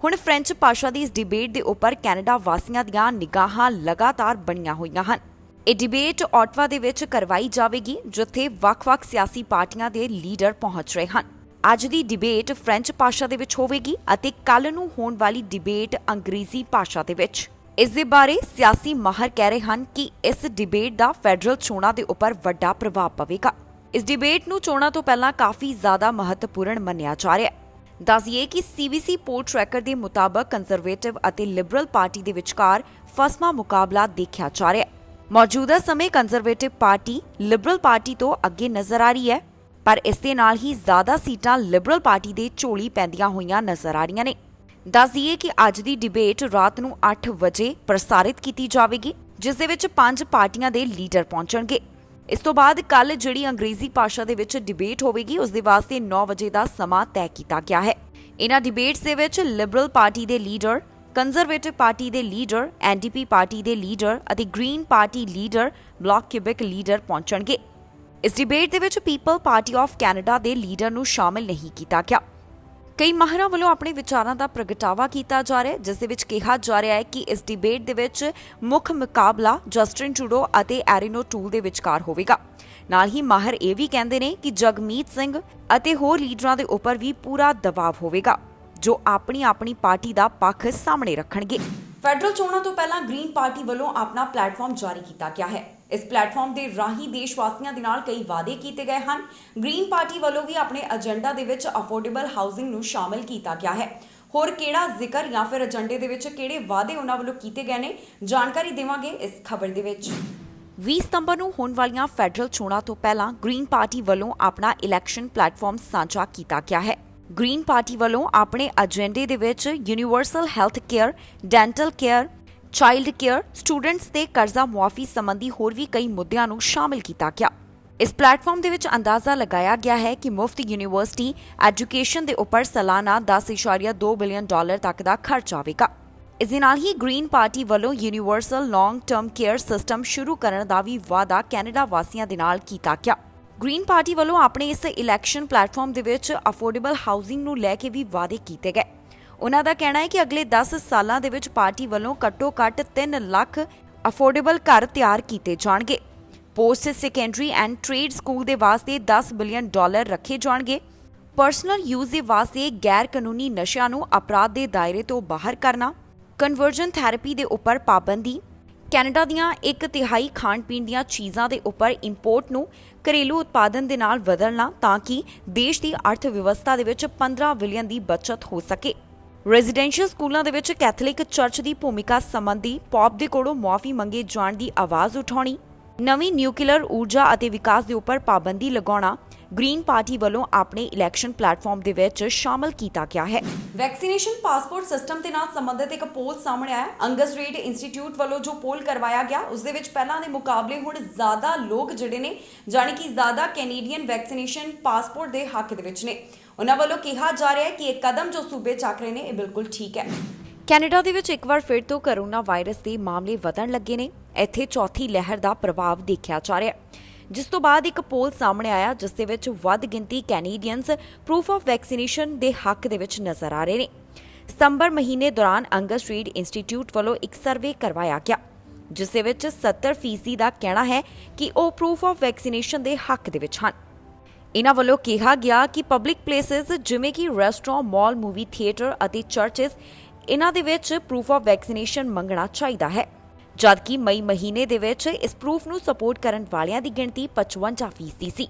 Speaker 1: ਹੁਣ ਫ੍ਰੈਂਚ ਭਾਸ਼ਾ ਦੀ ਇਸ ਡਿਬੇਟ ਦੇ ਉੱਪਰ ਕੈਨੇਡਾ ਵਾਸੀਆਂ ਦੀਆਂ ਨਿਗਾਹਾਂ ਲਗਾਤਾਰ ਬਣੀਆਂ ਹੋਈਆਂ ਹਨ। ਇਹ ਡਿਬੇਟ ਆਟਵਾ ਦੇ ਵਿੱਚ ਕਰਵਾਈ ਜਾਵੇਗੀ, ਜਿੱਥੇ ਵੱਖ-ਵੱਖ ਸਿਆਸੀ ਪਾਰਟੀਆਂ ਦੇ ਲੀਡਰ ਪਹੁੰਚ ਰਹੇ ਹਨ। ਅੱਜ ਦੀ ਡਿਬੇਟ ਫ੍ਰੈਂਚ ਭਾਸ਼ਾ ਦੇ ਵਿੱਚ ਹੋਵੇਗੀ ਅਤੇ ਕੱਲ੍ਹ ਨੂੰ ਹੋਣ ਵਾਲੀ ਡਿਬੇਟ ਅੰਗਰੇਜ਼ੀ ਭਾਸ਼ਾ ਦੇ ਵਿੱਚ। ਇਸ ਦੇ ਬਾਰੇ ਸਿਆਸੀ ਮਾਹਰ ਕਹਿ ਰਹੇ ਹਨ ਕਿ ਇਸ ਡਿਬੇਟ ਦਾ ਫੈਡਰਲ ਚੋਣਾਂ ਦੇ ਉੱਪਰ ਵੱਡਾ ਪ੍ਰਭਾਵ ਪਵੇਗਾ। ਇਸ ਡਿਬੇਟ ਨੂੰ ਚੋਣਾਂ ਤੋਂ ਪਹਿਲਾਂ ਕਾਫੀ ਜ਼ਿਆਦਾ ਮਹੱਤਵਪੂਰਨ ਮੰਨਿਆ ਜਾ ਰਿਹਾ ਹੈ। ਦੱਸਿਏ ਕਿ ਸੀਬੀਸੀ ਪੋਲ ਟਰੈਕਰ ਦੇ ਮੁਤਾਬਕ ਕੰਜ਼ਰਵੇਟਿਵ ਅਤੇ ਲਿਬਰਲ ਪਾਰਟੀ ਦੇ ਵਿਚਕਾਰ ਫਸਵਾਂ ਮੁਕਾਬਲਾ ਦੇਖਿਆ ਜਾ ਰਿਹਾ ਹੈ। ਮੌਜੂਦਾ ਸਮੇਂ ਕੰਜ਼ਰਵੇਟਿਵ ਪਾਰਟੀ ਲਿਬਰਲ ਪਾਰਟੀ ਤੋਂ ਅੱਗੇ ਨਜ਼ਰ ਆ ਰਹੀ ਹੈ, ਪਰ ਇਸ ਦੇ ਨਾਲ ਹੀ ਜ਼ਿਆਦਾ ਸੀਟਾਂ ਲਿਬਰਲ ਪਾਰਟੀ ਦੇ ਝੋਲੀ ਪੈਂਦੀਆਂ ਹੋਈਆਂ ਨਜ਼ਰ ਆ ਰਹੀਆਂ ਨੇ। ਦੱਸ ਦਈਏ ਕਿ ਅੱਜ ਦੀ ਡਿਬੇਟ ਰਾਤ ਨੂੰ 8 ਵਜੇ ਪ੍ਰਸਾਰਿਤ ਕੀਤੀ ਜਾਵੇਗੀ, ਜਿਸ ਦੇ ਵਿੱਚ 5 ਪਾਰਟੀਆਂ ਦੇ ਲੀਡਰ ਪਹੁੰਚਣਗੇ। ਇਸ ਤੋਂ ਬਾਅਦ ਕੱਲ ਜਿਹੜੀ ਅੰਗਰੇਜ਼ੀ ਭਾਸ਼ਾ ਦੇ ਵਿੱਚ ਡਿਬੇਟ ਹੋਵੇਗੀ ਉਸ ਦੇ ਵਾਸਤੇ 9 ਵਜੇ ਦਾ ਸਮਾਂ ਤੈਅ ਕੀਤਾ ਗਿਆ ਹੈ। ਇਹਨਾਂ ਡਿਬੇਟਸ ਦੇ ਵਿੱਚ ਲਿਬਰਲ ਪਾਰਟੀ ਦੇ ਲੀਡਰ, ਕੰਜ਼ਰਵੇਟਿਵ ਪਾਰਟੀ ਦੇ ਲੀਡਰ, ਐਨਡੀਪੀ ਪਾਰਟੀ ਦੇ ਲੀਡਰ ਅਤੇ Green Party leader, Bloc Quebec leader ਪਹੁੰਚਣਗੇ। ਇਸ ਡਿਬੇਟ ਦੇ ਵਿੱਚ ਪੀਪਲ ਪਾਰਟੀ ਆਫ ਕੈਨੇਡਾ ਦੇ ਲੀਡਰ ਨੂੰ ਸ਼ਾਮਲ ਨਹੀਂ ਕੀਤਾ ਗਿਆ। ਕਈ ਮਾਹਿਰਾਂ ਵੱਲੋਂ ਆਪਣੇ ਵਿਚਾਰਾਂ ਦਾ ਪ੍ਰਗਟਾਵਾ ਕੀਤਾ ਜਾ ਰਿਹਾ ਹੈ, ਜਿਸ ਦੇ ਵਿੱਚ ਕਿਹਾ ਜਾ ਰਿਹਾ ਹੈ ਕਿ ਇਸ ਡਿਬੇਟ ਦੇ ਵਿੱਚ ਮੁੱਖ ਮੁਕਾਬਲਾ ਜਸਟਿਨ ਟਰੂਡੋ ਅਤੇ ਐਰੀਨ ਓਟੂਲ ਦੇ ਵਿਚਕਾਰ ਹੋਵੇਗਾ। ਨਾਲ ਹੀ ਮਾਹਿਰ ਇਹ ਵੀ ਕਹਿੰਦੇ ਨੇ ਕਿ ਜਗਮੀਤ ਸਿੰਘ ਅਤੇ ਹੋਰ ਲੀਡਰਾਂ ਦੇ ਉੱਪਰ ਵੀ ਪੂਰਾ ਦਬਾਅ ਹੋਵੇਗਾ, ਜੋ ਆਪਣੀ ਪਾਰਟੀ ਦਾ ਪੱਖ ਸਾਹਮਣੇ ਰੱਖਣਗੇ। ਫੈਡਰਲ ਚੋਣਾਂ ਤੋਂ ਪਹਿਲਾਂ ਗ੍ਰੀਨ ਪਾਰਟੀ ਵੱਲੋਂ ਆਪਣਾ ਪਲੇਟਫਾਰਮ ਜਾਰੀ ਕੀਤਾ ਗਿਆ ਹੈ। ਇਸ ਪਲੇਟਫਾਰਮ ਦੇ ਰਾਹੀਂ ਦੇਸ਼ ਵਾਸੀਆਂ ਦੇ ਨਾਲ ਕਈ ਵਾਅਦੇ ਕੀਤੇ ਗਏ ਹਨ। ਗ੍ਰੀਨ ਪਾਰਟੀ ਵੱਲੋਂ ਵੀ ਆਪਣੇ ਏਜੰਡਾ ਦੇ ਵਿੱਚ ਅਫੋਰਡੇਬਲ ਹਾਊਸਿੰਗ ਨੂੰ ਸ਼ਾਮਲ ਕੀਤਾ ਗਿਆ ਹੈ। ਹੋਰ ਕਿਹੜਾ ਜ਼ਿਕਰ ਜਾਂ ਫਿਰ ਏਜੰਡੇ ਦੇ ਵਿੱਚ ਕਿਹੜੇ ਵਾਅਦੇ ਉਹਨਾਂ ਵੱਲੋਂ ਕੀਤੇ ਗਏ ਨੇ, ਜਾਣਕਾਰੀ ਦੇਵਾਂਗੇ ਇਸ ਖਬਰ ਦੇ ਵਿੱਚ। 20 ਸਤੰਬਰ ਨੂੰ ਹੋਣ ਵਾਲੀਆਂ ਫੈਡਰਲ ਚੋਣਾਂ ਤੋਂ ਪਹਿਲਾਂ ਗ੍ਰੀਨ ਪਾਰਟੀ ਵੱਲੋਂ ਆਪਣਾ ਇਲੈਕਸ਼ਨ ਪਲੇਟਫਾਰਮ ਸਾਂਝਾ ਕੀਤਾ ਗਿਆ ਹੈ। ਗ੍ਰੀਨ ਪਾਰਟੀ ਵੱਲੋਂ ਆਪਣੇ ਏਜੰਡੇ ਦੇ ਵਿੱਚ universal health care, dental care, child care, students ਤੇ ਕਰਜ਼ਾ ਮੁਆਫੀ ਸੰਬੰਧੀ ਹੋਰ ਵੀ ਕਈ ਮੁੱਦਿਆਂ ਨੂੰ ਸ਼ਾਮਿਲ ਕੀਤਾ ਗਿਆ। ਇਸ ਪਲੇਟਫਾਰਮ ਦੇ ਵਿੱਚ ਅੰਦਾਜ਼ਾ ਲਗਾਇਆ ਗਿਆ ਹੈ ਕਿ ਮੁਫਤ ਯੂਨੀਵਰਸਿਟੀ ਐਜੂਕੇਸ਼ਨ ਦੇ ਉੱਪਰ ਸਾਲਾਨਾ $10.2 ਬਿਲੀਅਨ ਤੱਕ ਦਾ ਖਰਚ ਆਵੇਗਾ। ਇਸ ਦੇ ਨਾਲ ਹੀ ਗ੍ਰੀਨ ਪਾਰਟੀ ਵੱਲੋਂ universal long term care system ਸ਼ੁਰੂ ਕਰਨ ਦਾ ਵੀ ਵਾਅਦਾ ਕੈਨੇਡਾ ਵਾਸੀਆਂ ਦੇ ਨਾਲ ਕੀਤਾ ਗਿਆ। ਗ੍ਰੀਨ ਪਾਰਟੀ ਵੱਲੋਂ ਆਪਣੇ ਇਸ ਇਲੈਕਸ਼ਨ ਪਲੇਟਫਾਰਮ ਦੇ ਵਿੱਚ ਅਫੋਰਡੇਬਲ ਹਾਊਸਿੰਗ ਨੂੰ ਲੈ ਕੇ ਵੀ ਵਾਅਦੇ ਕੀਤੇ ਗਏ। ਉਨ੍ਹਾਂ ਦਾ ਕਹਿਣਾ ਹੈ ਕਿ ਅਗਲੇ 10 ਸਾਲਾਂ ਦੇ ਵਿੱਚ ਪਾਰਟੀ ਵੱਲੋਂ ਘੱਟੋ-ਘੱਟ 3 ਲੱਖ ਅਫੋਰਡੇਬਲ ਘਰ ਤਿਆਰ ਕੀਤੇ ਜਾਣਗੇ। Post secondary and trade school ਦੇ ਵਾਸਤੇ $10 ਬਿਲੀਅਨ ਰੱਖੇ ਜਾਣਗੇ। ਪਰਸਨਲ ਯੂਜ਼ ਦੇ ਵਾਸਤੇ ਗੈਰ ਕਾਨੂੰਨੀ ਨਸ਼ਿਆਂ ਨੂੰ ਅਪਰਾਧ ਦੇ ਦਾਇਰੇ ਤੋਂ ਬਾਹਰ ਕਰਨਾ, ਕਨਵਰਜਨ ਥੈਰੇਪੀ ਦੇ ਉੱਪਰ ਪਾਬੰਦੀ, ਕੈਨੇਡਾ ਦੀਆਂ 1/3 ਖਾਣ-ਪੀਣ ਦੀਆਂ ਚੀਜ਼ਾਂ ਦੇ ਉੱਪਰ ਇੰਪੋਰਟ ਨੂੰ ਘਰੇਲੂ ਉਤਪਾਦਨ ਦੇ ਨਾਲ ਬਦਲਣਾ ਤਾਂ ਕਿ ਦੇਸ਼ ਦੀ ਅਰਥ ਵਿਵਸਥਾ ਦੇ ਵਿੱਚ 15 ਬਿਲੀਅਨ ਦੀ ਬਚਤ ਹੋ ਸਕੇ। ਰੈਜ਼ੀਡੈਂਸ਼ੀਅਲ ਸਕੂਲਾਂ ਦੇ ਵਿੱਚ ਕੈਥੋਲਿਕ ਚਰਚ ਦੀ ਭੂਮਿਕਾ ਸੰਬੰਧੀ ਪੌਪ ਦੇ ਕੋਲੋਂ ਮੁਆਫੀ ਮੰਗੇ ਜਾਣ ਦੀ ਆਵਾਜ਼ ਉਠਾਉਣੀ, ਨਵੀਂ ਨਿਊਕਲੀਅਰ ਊਰਜਾ ਅਤੇ ਵਿਕਾਸ ਦੇ ਉੱਪਰ ਪਾਬੰਦੀ ਲਗਾਉਣਾ ਗ੍ਰੀਨ ਪਾਰਟੀ ਵੱਲੋਂ ਆਪਣੇ ਇਲੈਕਸ਼ਨ ਪਲੇਟਫਾਰਮ ਦੇ ਵਿੱਚ ਸ਼ਾਮਲ ਕੀਤਾ ਗਿਆ ਹੈ। ਵੈਕਸੀਨੇਸ਼ਨ ਪਾਸਪੋਰਟ ਸਿਸਟਮ ਦੇ ਨਾਲ ਸੰਬੰਧਿਤ ਇੱਕ ਪੋਲ ਸਾਹਮਣੇ ਆਇਆ। ਅੰਗਸ ਰੀਡ ਇੰਸਟੀਚਿਊਟ ਵੱਲੋਂ ਜੋ ਪੋਲ ਕਰਵਾਇਆ ਗਿਆ ਉਸ ਦੇ ਵਿੱਚ ਪਹਿਲਾਂ ਦੇ ਮੁਕਾਬਲੇ ਹੁਣ ਜ਼ਿਆਦਾ ਲੋਕ ਜਿਹੜੇ ਨੇ ਜਾਣੀ ਕਿ ਜ਼ਿਆਦਾ ਕੈਨੇਡੀਅਨ ਵੈਕਸੀਨੇਸ਼ਨ ਪਾਸਪੋਰਟ ਦੇ ਹੱਕ ਦੇ ਵਿੱਚ ਨੇ। ਉਹਨਾਂ ਵੱਲੋਂ ਕਿਹਾ ਜਾ ਰਿਹਾ ਹੈ ਕਿ ਇਹ ਕਦਮ ਜੋ ਸੂਬੇ ਚੱਕ ਰਹੇ ਨੇ ਇਹ ਬਿਲਕੁਲ ਠੀਕ ਹੈ। ਕੈਨੇਡਾ ਦੇ ਵਿੱਚ ਇੱਕ ਵਾਰ ਫਿਰ ਤੋਂ ਕੋਰੋਨਾ ਵਾਇਰਸ ਦੇ ਮਾਮਲੇ ਵਧਣ ਲੱਗੇ ਨੇ। ਇੱਥੇ ਚੌਥੀ ਲਹਿਰ ਦਾ ਪ੍ਰਭਾਵ ਦੇਖਿਆ ਜਾ ਰਿਹਾ ਹੈ, ਜਿਸ ਤੋਂ ਬਾਅਦ ਇੱਕ ਪੋਲ ਸਾਹਮਣੇ ਆਇਆ ਜਿਸ ਦੇ ਵਿੱਚ ਵੱਧ ਗਿਣਤੀ ਕੈਨੇਡੀਅਨਸ ਪ੍ਰੂਫ ਆਫ ਵੈਕਸੀਨੇਸ਼ਨ ਦੇ ਹੱਕ ਦੇ ਵਿੱਚ ਨਜ਼ਰ ਆ ਰਹੇ ਨੇ। ਸਤੰਬਰ ਮਹੀਨੇ ਦੌਰਾਨ ਅੰਗਸ ਰੀਡ ਇੰਸਟੀਚਿਊਟ ਵੱਲੋਂ ਇੱਕ ਸਰਵੇ ਕਰਵਾਇਆ ਗਿਆ, ਜਿਸ ਦੇ ਵਿੱਚ 70% ਦਾ ਕਹਿਣਾ ਹੈ ਕਿ ਉਹ ਪ੍ਰੂਫ ਆਫ ਵੈਕਸੀਨੇਸ਼ਨ ਦੇ ਹੱਕ ਦੇ ਵਿੱਚ ਹਨ। ਇਹਨਾਂ ਵੱਲੋਂ ਕਿਹਾ ਗਿਆ ਕਿ ਪਬਲਿਕ ਪਲੇਸਿਸ ਜਿਵੇਂ ਕਿ ਰੈਸਟੋਰੈਂਟ, ਮਾਲ, ਮੂਵੀ ਥੀਏਟਰ ਅਤੇ ਚਰਚਿਸ ਇਹਨਾਂ ਦੇ ਵਿੱਚ ਪ੍ਰੂਫ ਆਫ ਵੈਕਸੀਨੇਸ਼ਨ ਮੰਗਣਾ ਚਾਹੀਦਾ ਹੈ, ਜਦਕਿ ਮਈ ਮਹੀਨੇ ਦੇ ਵਿੱਚ ਇਸ ਪ੍ਰੂਫ ਨੂੰ ਸਪੋਰਟ ਕਰਨ ਵਾਲਿਆਂ ਦੀ ਗਿਣਤੀ 55% ਸੀ।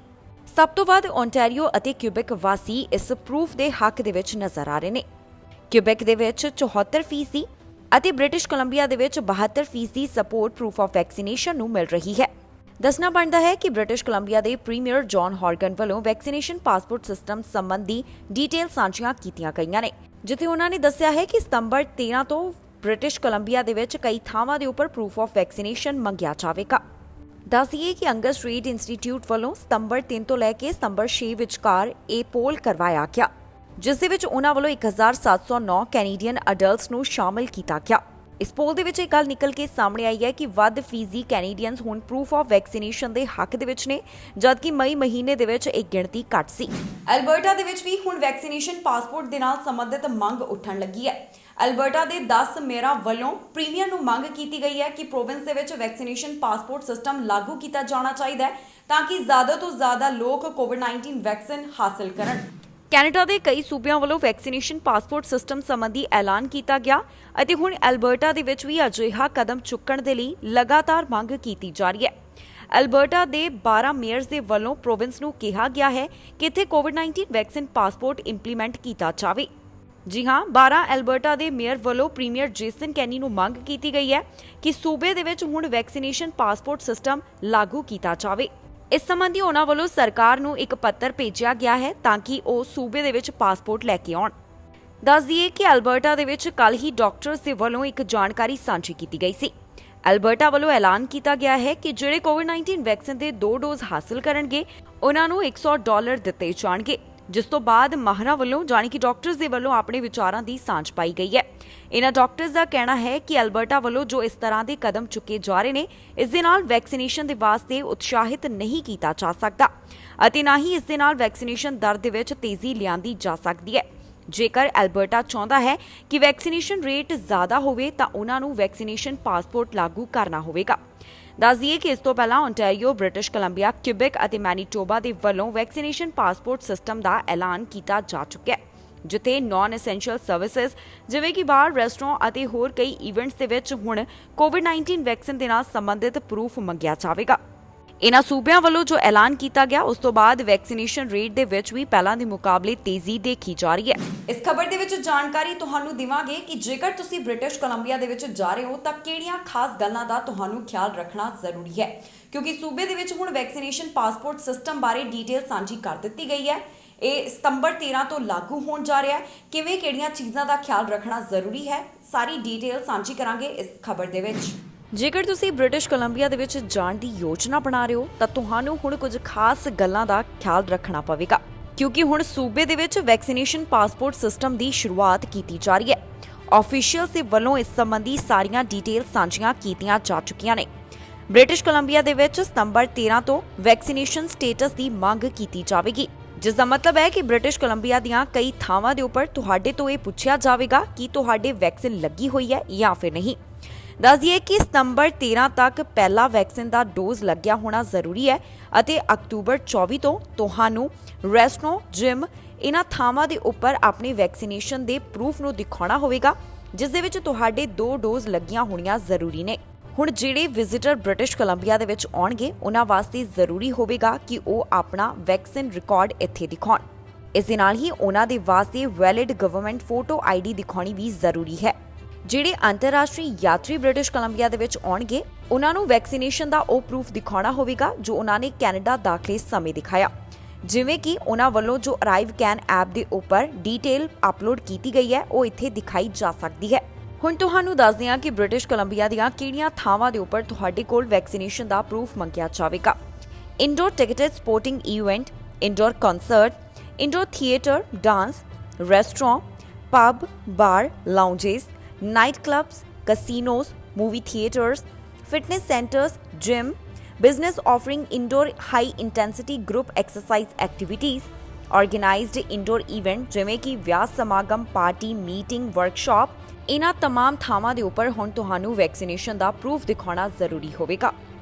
Speaker 1: ਸਭ ਤੋਂ ਵੱਧ ਓਨਟਾਰੀਓ ਅਤੇ ਕਿਊਬੈਕ ਵਾਸੀ ਇਸ ਪ੍ਰੂਫ ਦੇ ਹੱਕ ਦੇ ਵਿੱਚ ਨਜ਼ਰ ਆ ਰਹੇ ਨੇ। ਕਿਊਬੈਕ ਦੇ ਵਿੱਚ 74% ਅਤੇ ਬ੍ਰਿਟਿਸ਼ ਕੋਲੰਬੀਆ ਦੇ ਵਿੱਚ 72% ਸਪੋਰਟ ਪ੍ਰੂਫ ਆਫ ਵੈਕਸੀਨੇਸ਼ਨ ਨੂੰ ਮਿਲ ਰਹੀ ਹੈ। ਦੱਸਣਾ ਬਣਦਾ ਹੈ ਕਿ ਬ੍ਰਿਟਿਸ਼ ਕੋਲੰਬੀਆ ਦੇ ਪ੍ਰੀਮੀਅਰ ਜੌਨ ਹੌਰਗਨ ਵੱਲੋਂ ਵੈਕਸੀਨੇਸ਼ਨ ਪਾਸਪੋਰਟ ਸਿਸਟਮ ਸੰਬੰਧੀ ਡੀਟੇਲ ਸਾਂਝੀਆਂ ਕੀਤੀਆਂ ਗਈਆਂ ਨੇ, ਜਿੱਥੇ ਉਹਨਾਂ ਨੇ ਦੱਸਿਆ ਹੈ ਕਿ ਸਤੰਬਰ 13 ਤੋਂ ਬ੍ਰਿਟਿਸ਼ ਕੋਲੰਬੀਆ ਦੇ ਵਿੱਚ ਕਈ ਥਾਵਾਂ ਦੇ ਉੱਪਰ ਪ੍ਰੂਫ ਆਫ ਵੈਕਸੀਨੇਸ਼ਨ ਮੰਗਿਆ ਜਾਵੇਗਾ। ਦੱਸੀਏ ਕਿ ਅੰਗਸ ਰੀਡ ਇੰਸਟੀਚਿਊਟ ਵੱਲੋਂ ਸਤੰਬਰ 3 ਤੋਂ ਲੈ ਕੇ ਸਤੰਬਰ 6 ਵਿਚਕਾਰ ਇਹ ਪੋਲ ਕਰਵਾਇਆ ਗਿਆ, ਜਿਸ ਦੇ ਵਿੱਚ ਉਹਨਾਂ ਵੱਲੋਂ 1709 ਕੈਨੇਡੀਅਨ ਅਡਲਟਸ ਨੂੰ ਸ਼ਾਮਲ ਕੀਤਾ ਗਿਆ। ਇਸ ਪੋਲ ਦੇ ਵਿੱਚ ਇਹ ਗੱਲ ਨਿਕਲ ਕੇ ਸਾਹਮਣੇ ਆਈ ਹੈ ਕਿ ਵੱਧ ਫੀਸਦੀ ਕੈਨੇਡੀਅਨਸ ਹੁਣ ਪ੍ਰੂਫ ਆਫ ਵੈਕਸੀਨੇਸ਼ਨ ਦੇ ਹੱਕ ਦੇ ਵਿੱਚ ਨੇ, ਜਦਕਿ ਮਈ ਮਹੀਨੇ ਦੇ ਵਿੱਚ ਇਹ ਗਿਣਤੀ ਘੱਟ ਸੀ। ਐਲਬਰਟਾ ਦੇ ਵਿੱਚ ਵੀ ਹੁਣ ਵੈਕਸੀਨੇਸ਼ਨ ਪਾਸਪੋਰਟ ਦੇ ਨਾਲ ਸੰਬੰਧਿਤ ਮੰਗ ਉੱਠਣ ਲੱਗੀ ਹੈ। ਐਲਬਰਟਾ ਦੇ 10 ਮੇਅਰਾਂ ਵੱਲੋਂ ਪ੍ਰੀਮੀਅਰ ਨੂੰ ਮੰਗ ਕੀਤੀ ਗਈ ਹੈ ਕਿ ਪ੍ਰੋਵਿੰਸ ਦੇ ਵਿੱਚ ਵੈਕਸੀਨੇਸ਼ਨ ਪਾਸਪੋਰਟ ਸਿਸਟਮ ਲਾਗੂ ਕੀਤਾ ਜਾਣਾ ਚਾਹੀਦਾ ਹੈ ਤਾਂ ਕਿ ਜ਼ਿਆਦਾ ਤੋਂ ਜ਼ਿਆਦਾ ਲੋਕ ਕੋਵਿਡ-19 ਵੈਕਸੀਨ ਹਾਸਲ ਕਰਨ। ਕੈਨੇਡਾ ਦੇ ਕਈ ਸੂਬਿਆਂ ਵੱਲੋਂ ਵੈਕਸੀਨੇਸ਼ਨ ਪਾਸਪੋਰਟ ਸਿਸਟਮ ਸੰਬੰਧੀ ਐਲਾਨ ਕੀਤਾ ਗਿਆ ਅਤੇ ਹੁਣ ਐਲਬਰਟਾ ਦੇ ਵਿੱਚ ਵੀ ਅਜਿਹਾ ਕਦਮ ਚੁੱਕਣ ਦੇ ਲਈ ਲਗਾਤਾਰ ਮੰਗ ਕੀਤੀ ਜਾ ਰਹੀ ਹੈ। ਐਲਬਰਟਾ ਦੇ 12 ਮੇਅਰਸ ਦੇ ਵੱਲੋਂ ਪ੍ਰੋਵਿੰਸ ਨੂੰ ਕਿਹਾ ਗਿਆ ਹੈ ਕਿ ਇੱਥੇ ਕੋਵਿਡ-19 ਵੈਕਸੀਨ ਪਾਸਪੋਰਟ ਇੰਪਲੀਮੈਂਟ ਕੀਤਾ ਜਾਵੇ। ਜੀ ਹਾਂ, 12 ਐਲਬਰਟਾ ਦੇ ਮੇਅਰ ਵੱਲੋਂ ਪ੍ਰੀਮੀਅਰ ਜੇਸਨ ਕੈਨੀ ਨੂੰ ਮੰਗ ਕੀਤੀ ਗਈ ਹੈ ਕਿ ਸੂਬੇ ਦੇ ਵਿੱਚ ਹੁਣ ਵੈਕਸੀਨੇਸ਼ਨ ਪਾਸਪੋਰਟ ਸਿਸਟਮ ਲਾਗੂ ਕੀਤਾ ਜਾਵੇ। ਇਸ ਸੰਬੰਧੀ ਉਹਨਾਂ ਵੱਲੋਂ ਸਰਕਾਰ ਨੂੰ ਇੱਕ ਪੱਤਰ ਭੇਜਿਆ ਗਿਆ ਹੈ ਤਾਂ ਕਿ ਉਹ ਸੂਬੇ ਦੇ ਵਿੱਚ ਪਾਸਪੋਰਟ ਲੈ ਕੇ ਆਉਣ। ਦੱਸ ਦਈਏ ਕਿ ਐਲਬਰਟਾ ਦੇ ਵਿੱਚ ਕੱਲ੍ਹ ਹੀ ਡਾਕਟਰਸ ਦੇ ਵੱਲੋਂ ਇੱਕ ਜਾਣਕਾਰੀ ਸਾਂਝੀ ਕੀਤੀ ਗਈ ਸੀ। ਐਲਬਰਟਾ ਵੱਲੋਂ ਐਲਾਨ ਕੀਤਾ ਗਿਆ ਹੈ ਕਿ ਜਿਹੜੇ ਕੋਵਿਡ-19 ਵੈਕਸੀਨ ਦੇ 2 ਡੋਜ਼ ਹਾਸਲ ਕਰਨਗੇ ਉਹਨਾਂ ਨੂੰ $100 ਦਿੱਤੇ ਜਾਣਗੇ, ਜਿਸ ਤੋਂ ਬਾਅਦ ਮਾਹਰਾਂ ਵੱਲੋਂ ਜਾਣੀ ਕਿ ਡਾਕਟਰਸ ਦੇ ਵੱਲੋਂ ਆਪਣੇ ਵਿਚਾਰਾਂ ਦੀ ਸਾਂਝ ਪਾਈ ਗਈ ਹੈ। ਇਹਨਾਂ ਡਾਕਟਰਸ ਦਾ ਕਹਿਣਾ ਹੈ ਕਿ ਐਲਬਰਟਾ ਵੱਲੋਂ ਜੋ ਇਸ ਤਰ੍ਹਾਂ ਦੇ ਕਦਮ ਚੁੱਕੇ ਜਾ ਰਹੇ ਨੇ, ਇਸ ਦੇ ਨਾਲ ਵੈਕਸੀਨੇਸ਼ਨ ਦੇ ਵਾਸਤੇ ਉਤਸ਼ਾਹਿਤ ਨਹੀਂ ਕੀਤਾ ਜਾ ਸਕਦਾ ਅਤੇ ਨਾ ਹੀ ਇਸ ਦੇ ਨਾਲ ਵੈਕਸੀਨੇਸ਼ਨ ਦਰ ਦੇ ਵਿੱਚ ਤੇਜ਼ੀ ਲਿਆਂਦੀ ਜਾ ਸਕਦੀ ਹੈ। ਜੇਕਰ ਐਲਬਰਟਾ ਚਾਹੁੰਦਾ ਹੈ ਕਿ ਵੈਕਸੀਨੇਸ਼ਨ ਰੇਟ ਜ਼ਿਆਦਾ ਹੋਵੇ ਤਾਂ ਉਹਨਾਂ ਨੂੰ ਵੈਕਸੀਨੇਸ਼ਨ ਪਾਸਪੋਰਟ ਲਾਗੂ ਕਰਨਾ ਹੋਵੇਗਾ। ਦੱਸ ਦਈਏ ਕਿ ਇਸ ਤੋਂ ਪਹਿਲਾਂ ਓਨਟਾਰੀਓ, ਬ੍ਰਿਟਿਸ਼ ਕੋਲੰਬੀਆ, ਕਿਊਬੈਕ ਅਤੇ ਮੈਨੀਟੋਬਾ ਦੇ ਵੱਲੋਂ ਵੈਕਸੀਨੇਸ਼ਨ ਪਾਸਪੋਰਟ ਸਿਸਟਮ ਦਾ ਐਲਾਨ ਕੀਤਾ ਜਾ ਚੁੱਕਿਆ ਹੈ, ਜਿੱਥੇ ਨਾਨ ਐਸੈਂਸ਼ੀਅਲ ਸਰਵਿਸਿਜ਼ ਜਿਵੇਂ ਕਿ ਬਾਰ, ਰੈਸਟੋਰੈਂਟ ਅਤੇ ਹੋਰ ਕਈ ਇਵੈਂਟਸ ਦੇ ਵਿੱਚ ਹੁਣ ਕੋਵਿਡ-19 ਵੈਕਸੀਨ ਦੇ ਨਾਲ ਸੰਬੰਧਿਤ ਪ੍ਰੂਫ ਮੰਗਿਆ ਜਾਵੇਗਾ। ਇਨ੍ਹਾਂ ਸੂਬਿਆਂ ਵੱਲੋਂ ਜੋ ਐਲਾਨ ਕੀਤਾ ਗਿਆ ਉਸ ਤੋਂ ਬਾਅਦ ਵੈਕਸੀਨੇਸ਼ਨ ਰੇਟ ਦੇ ਵਿੱਚ ਵੀ ਪਹਿਲਾਂ ਦੇ ਮੁਕਾਬਲੇ ਤੇਜ਼ੀ ਦੇਖੀ ਜਾ ਰਹੀ ਹੈ। ਇਸ ਖਬਰ ਦੇ ਵਿੱਚ ਜਾਣਕਾਰੀ ਤੁਹਾਨੂੰ ਦੇਵਾਂਗੇ ਕਿ ਜੇਕਰ ਤੁਸੀਂ ਬ੍ਰਿਟਿਸ਼ ਕੋਲੰਬੀਆ ਦੇ ਵਿੱਚ ਜਾ ਰਹੇ ਹੋ ਤਾਂ ਕਿਹੜੀਆਂ ਖਾਸ ਗੱਲਾਂ ਦਾ ਤੁਹਾਨੂੰ ਖਿਆਲ ਰੱਖਣਾ ਜ਼ਰੂਰੀ ਹੈ, ਕਿਉਂਕਿ ਸੂਬੇ ਦੇ ਵਿੱਚ ਹੁਣ ਵੈਕਸੀਨੇਸ਼ਨ ਪਾਸਪੋਰਟ ਸਿਸਟਮ ਬਾਰੇ ਡੀਟੇਲ ਸਾਂਝੀ ਕਰ ਦਿੱਤੀ ਗਈ ਹੈ। ਇਹ ਸਤੰਬਰ 13 ਤੋਂ ਲਾਗੂ ਹੋਣ ਜਾ ਰਿਹਾ ਹੈ। ਕਿਵੇਂ ਕਿਹੜੀਆਂ ਚੀਜ਼ਾਂ ਦਾ ਖਿਆਲ ਰੱਖਣਾ ਜ਼ਰੂਰੀ ਹੈ, ਸਾਰੀ ਡੀਟੇਲ ਸਾਂਝੀ ਕਰਾਂਗੇ ਇਸ ਖਬਰ ਦੇ ਵਿੱਚ। ਜੇਕਰ ਤੁਸੀਂ ਬ੍ਰਿਟਿਸ਼ ਕੋਲੰਬੀਆ ਦੇ ਵਿੱਚ ਜਾਣ ਦੀ ਯੋਜਨਾ ਬਣਾ ਰਹੇ ਹੋ ਤਾਂ ਤੁਹਾਨੂੰ ਹੁਣ ਕੁਝ ਖਾਸ ਗੱਲਾਂ ਦਾ ਖਿਆਲ ਰੱਖਣਾ ਪਵੇਗਾ, ਕਿਉਂਕਿ ਹੁਣ ਸੂਬੇ ਦੇ ਵਿੱਚ ਵੈਕਸੀਨੇਸ਼ਨ ਪਾਸਪੋਰਟ ਸਿਸਟਮ ਦੀ ਸ਼ੁਰੂਆਤ ਕੀਤੀ ਜਾ ਰਹੀ ਹੈ। ਆਫੀਸ਼ੀਅਲਸ ਦੇ ਵੱਲੋਂ ਇਸ ਸੰਬੰਧੀ ਸਾਰੀਆਂ ਡੀਟੇਲ ਸਾਂਝੀਆਂ ਕੀਤੀਆਂ ਜਾ ਚੁੱਕੀਆਂ ਨੇ। ਬ੍ਰਿਟਿਸ਼ ਕੋਲੰਬੀਆ ਦੇ ਵਿੱਚ ਸਤੰਬਰ 13 ਤੋਂ ਵੈਕਸੀਨੇਸ਼ਨ ਸਟੇਟਸ ਦੀ ਮੰਗ ਕੀਤੀ ਜਾਵੇਗੀ, ਜਿਸ ਦਾ ਮਤਲਬ ਹੈ ਕਿ ਬ੍ਰਿਟਿਸ਼ ਕੋਲੰਬੀਆ ਦੀਆਂ ਕਈ ਥਾਵਾਂ ਦੇ ਉੱਪਰ ਤੁਹਾਡੇ ਤੋਂ ਇਹ ਪੁੱਛਿਆ ਜਾਵੇਗਾ ਕਿ ਤੁਹਾਡੇ ਵੈਕਸੀਨ ਲੱਗੀ ਹੋਈ ਹੈ ਜਾਂ ਫਿਰ ਨਹੀਂ। ਦੱਸ ਦਈਏ ਕਿ ਸਤੰਬਰ 13 ਤੱਕ ਪਹਿਲਾ ਵੈਕਸੀਨ ਦਾ ਡੋਜ਼ ਲੱਗਿਆ ਹੋਣਾ ਜ਼ਰੂਰੀ ਹੈ ਅਤੇ ਅਕਤੂਬਰ 24 ਤੋਂ ਤੁਹਾਨੂੰ ਰੈਸਟੋਰੈਂਟ, ਜਿਮ ਇਹਨਾਂ ਥਾਵਾਂ ਦੇ ਉੱਪਰ ਆਪਣੇ ਵੈਕਸੀਨੇਸ਼ਨ ਦੇ ਪ੍ਰੂਫ ਨੂੰ ਦਿਖਾਉਣਾ ਹੋਵੇਗਾ, ਜਿਸ ਦੇ ਵਿੱਚ ਤੁਹਾਡੇ 2 ਡੋਜ਼ ਲੱਗੀਆਂ ਹੋਣੀਆਂ ਜ਼ਰੂਰੀ ਨੇ। ਹੁਣ ਜਿਹੜੇ ਵਿਜ਼ਿਟਰ ਬ੍ਰਿਟਿਸ਼ ਕੋਲੰਬੀਆ ਦੇ ਵਿੱਚ ਆਉਣਗੇ ਉਹਨਾਂ ਵਾਸਤੇ ਜ਼ਰੂਰੀ ਹੋਵੇਗਾ ਕਿ ਉਹ ਆਪਣਾ ਵੈਕਸੀਨ ਰਿਕਾਰਡ ਇੱਥੇ ਦਿਖਾਉਣ। ਇਸ ਦੇ ਨਾਲ ਹੀ ਉਹਨਾਂ ਦੇ ਵਾਸਤੇ ਵੈਲਿਡ ਗਵਰਨਮੈਂਟ ਫੋਟੋ ਆਈਡੀ ਦਿਖਾਉਣੀ ਵੀ ਜ਼ਰੂਰੀ ਹੈ। ਜਿਹੜੇ ਅੰਤਰਰਾਸ਼ਟਰੀ ਯਾਤਰੀ ਬ੍ਰਿਟਿਸ਼ ਕੋਲੰਬੀਆ ਦੇ ਵਿੱਚ ਆਉਣਗੇ ਉਹਨਾਂ ਨੂੰ ਵੈਕਸੀਨੇਸ਼ਨ ਦਾ ਉਹ ਪ੍ਰੂਫ ਦਿਖਾਉਣਾ ਹੋਵੇਗਾ ਜੋ ਉਹਨਾਂ ਨੇ ਕੈਨੇਡਾ ਦਾਖਲੇ ਸਮੇਂ ਦਿਖਾਇਆ, ਜਿਵੇਂ ਕਿ ਉਹਨਾਂ ਵੱਲੋਂ ਜੋ ਅਰਾਈਵ ਕੈਨ ਐਪ ਦੇ ਉੱਪਰ ਡੀਟੇਲ ਅਪਲੋਡ ਕੀਤੀ ਗਈ ਹੈ ਉਹ ਇੱਥੇ ਦਿਖਾਈ ਜਾ ਸਕਦੀ ਹੈ। ਹੁਣ ਤੁਹਾਨੂੰ ਦੱਸਦੇ ਹਾਂ ਕਿ ਬ੍ਰਿਟਿਸ਼ ਕੋਲੰਬੀਆ ਦੀਆਂ ਕਿਹੜੀਆਂ ਥਾਵਾਂ ਦੇ ਉੱਪਰ ਤੁਹਾਡੇ ਕੋਲ ਵੈਕਸੀਨੇਸ਼ਨ ਦਾ ਪ੍ਰੂਫ ਮੰਗਿਆ ਜਾਵੇਗਾ। Indoor ticketed sporting event, indoor concert, indoor theatre, dance, restaurant, pub, bar, lounges, night clubs, casinos, movie theaters, fitness centers, gym, business offering indoor high intensity group exercise activities, organized indoor event ਜਿਵੇਂ ਕਿ ਵਿਆਹ ਸਮਾਗਮ, party, meeting, workshop, ਇਹਨਾਂ तमाम ਥਾਵਾਂ ਦੇ ਉੱਪਰ ਹੁਣ ਤੁਹਾਨੂੰ ਵੈਕਸੀਨੇਸ਼ਨ ਦਾ ਪ੍ਰੂਫ ਦਿਖਾਉਣਾ ਜ਼ਰੂਰੀ ਹੋਵੇਗਾ।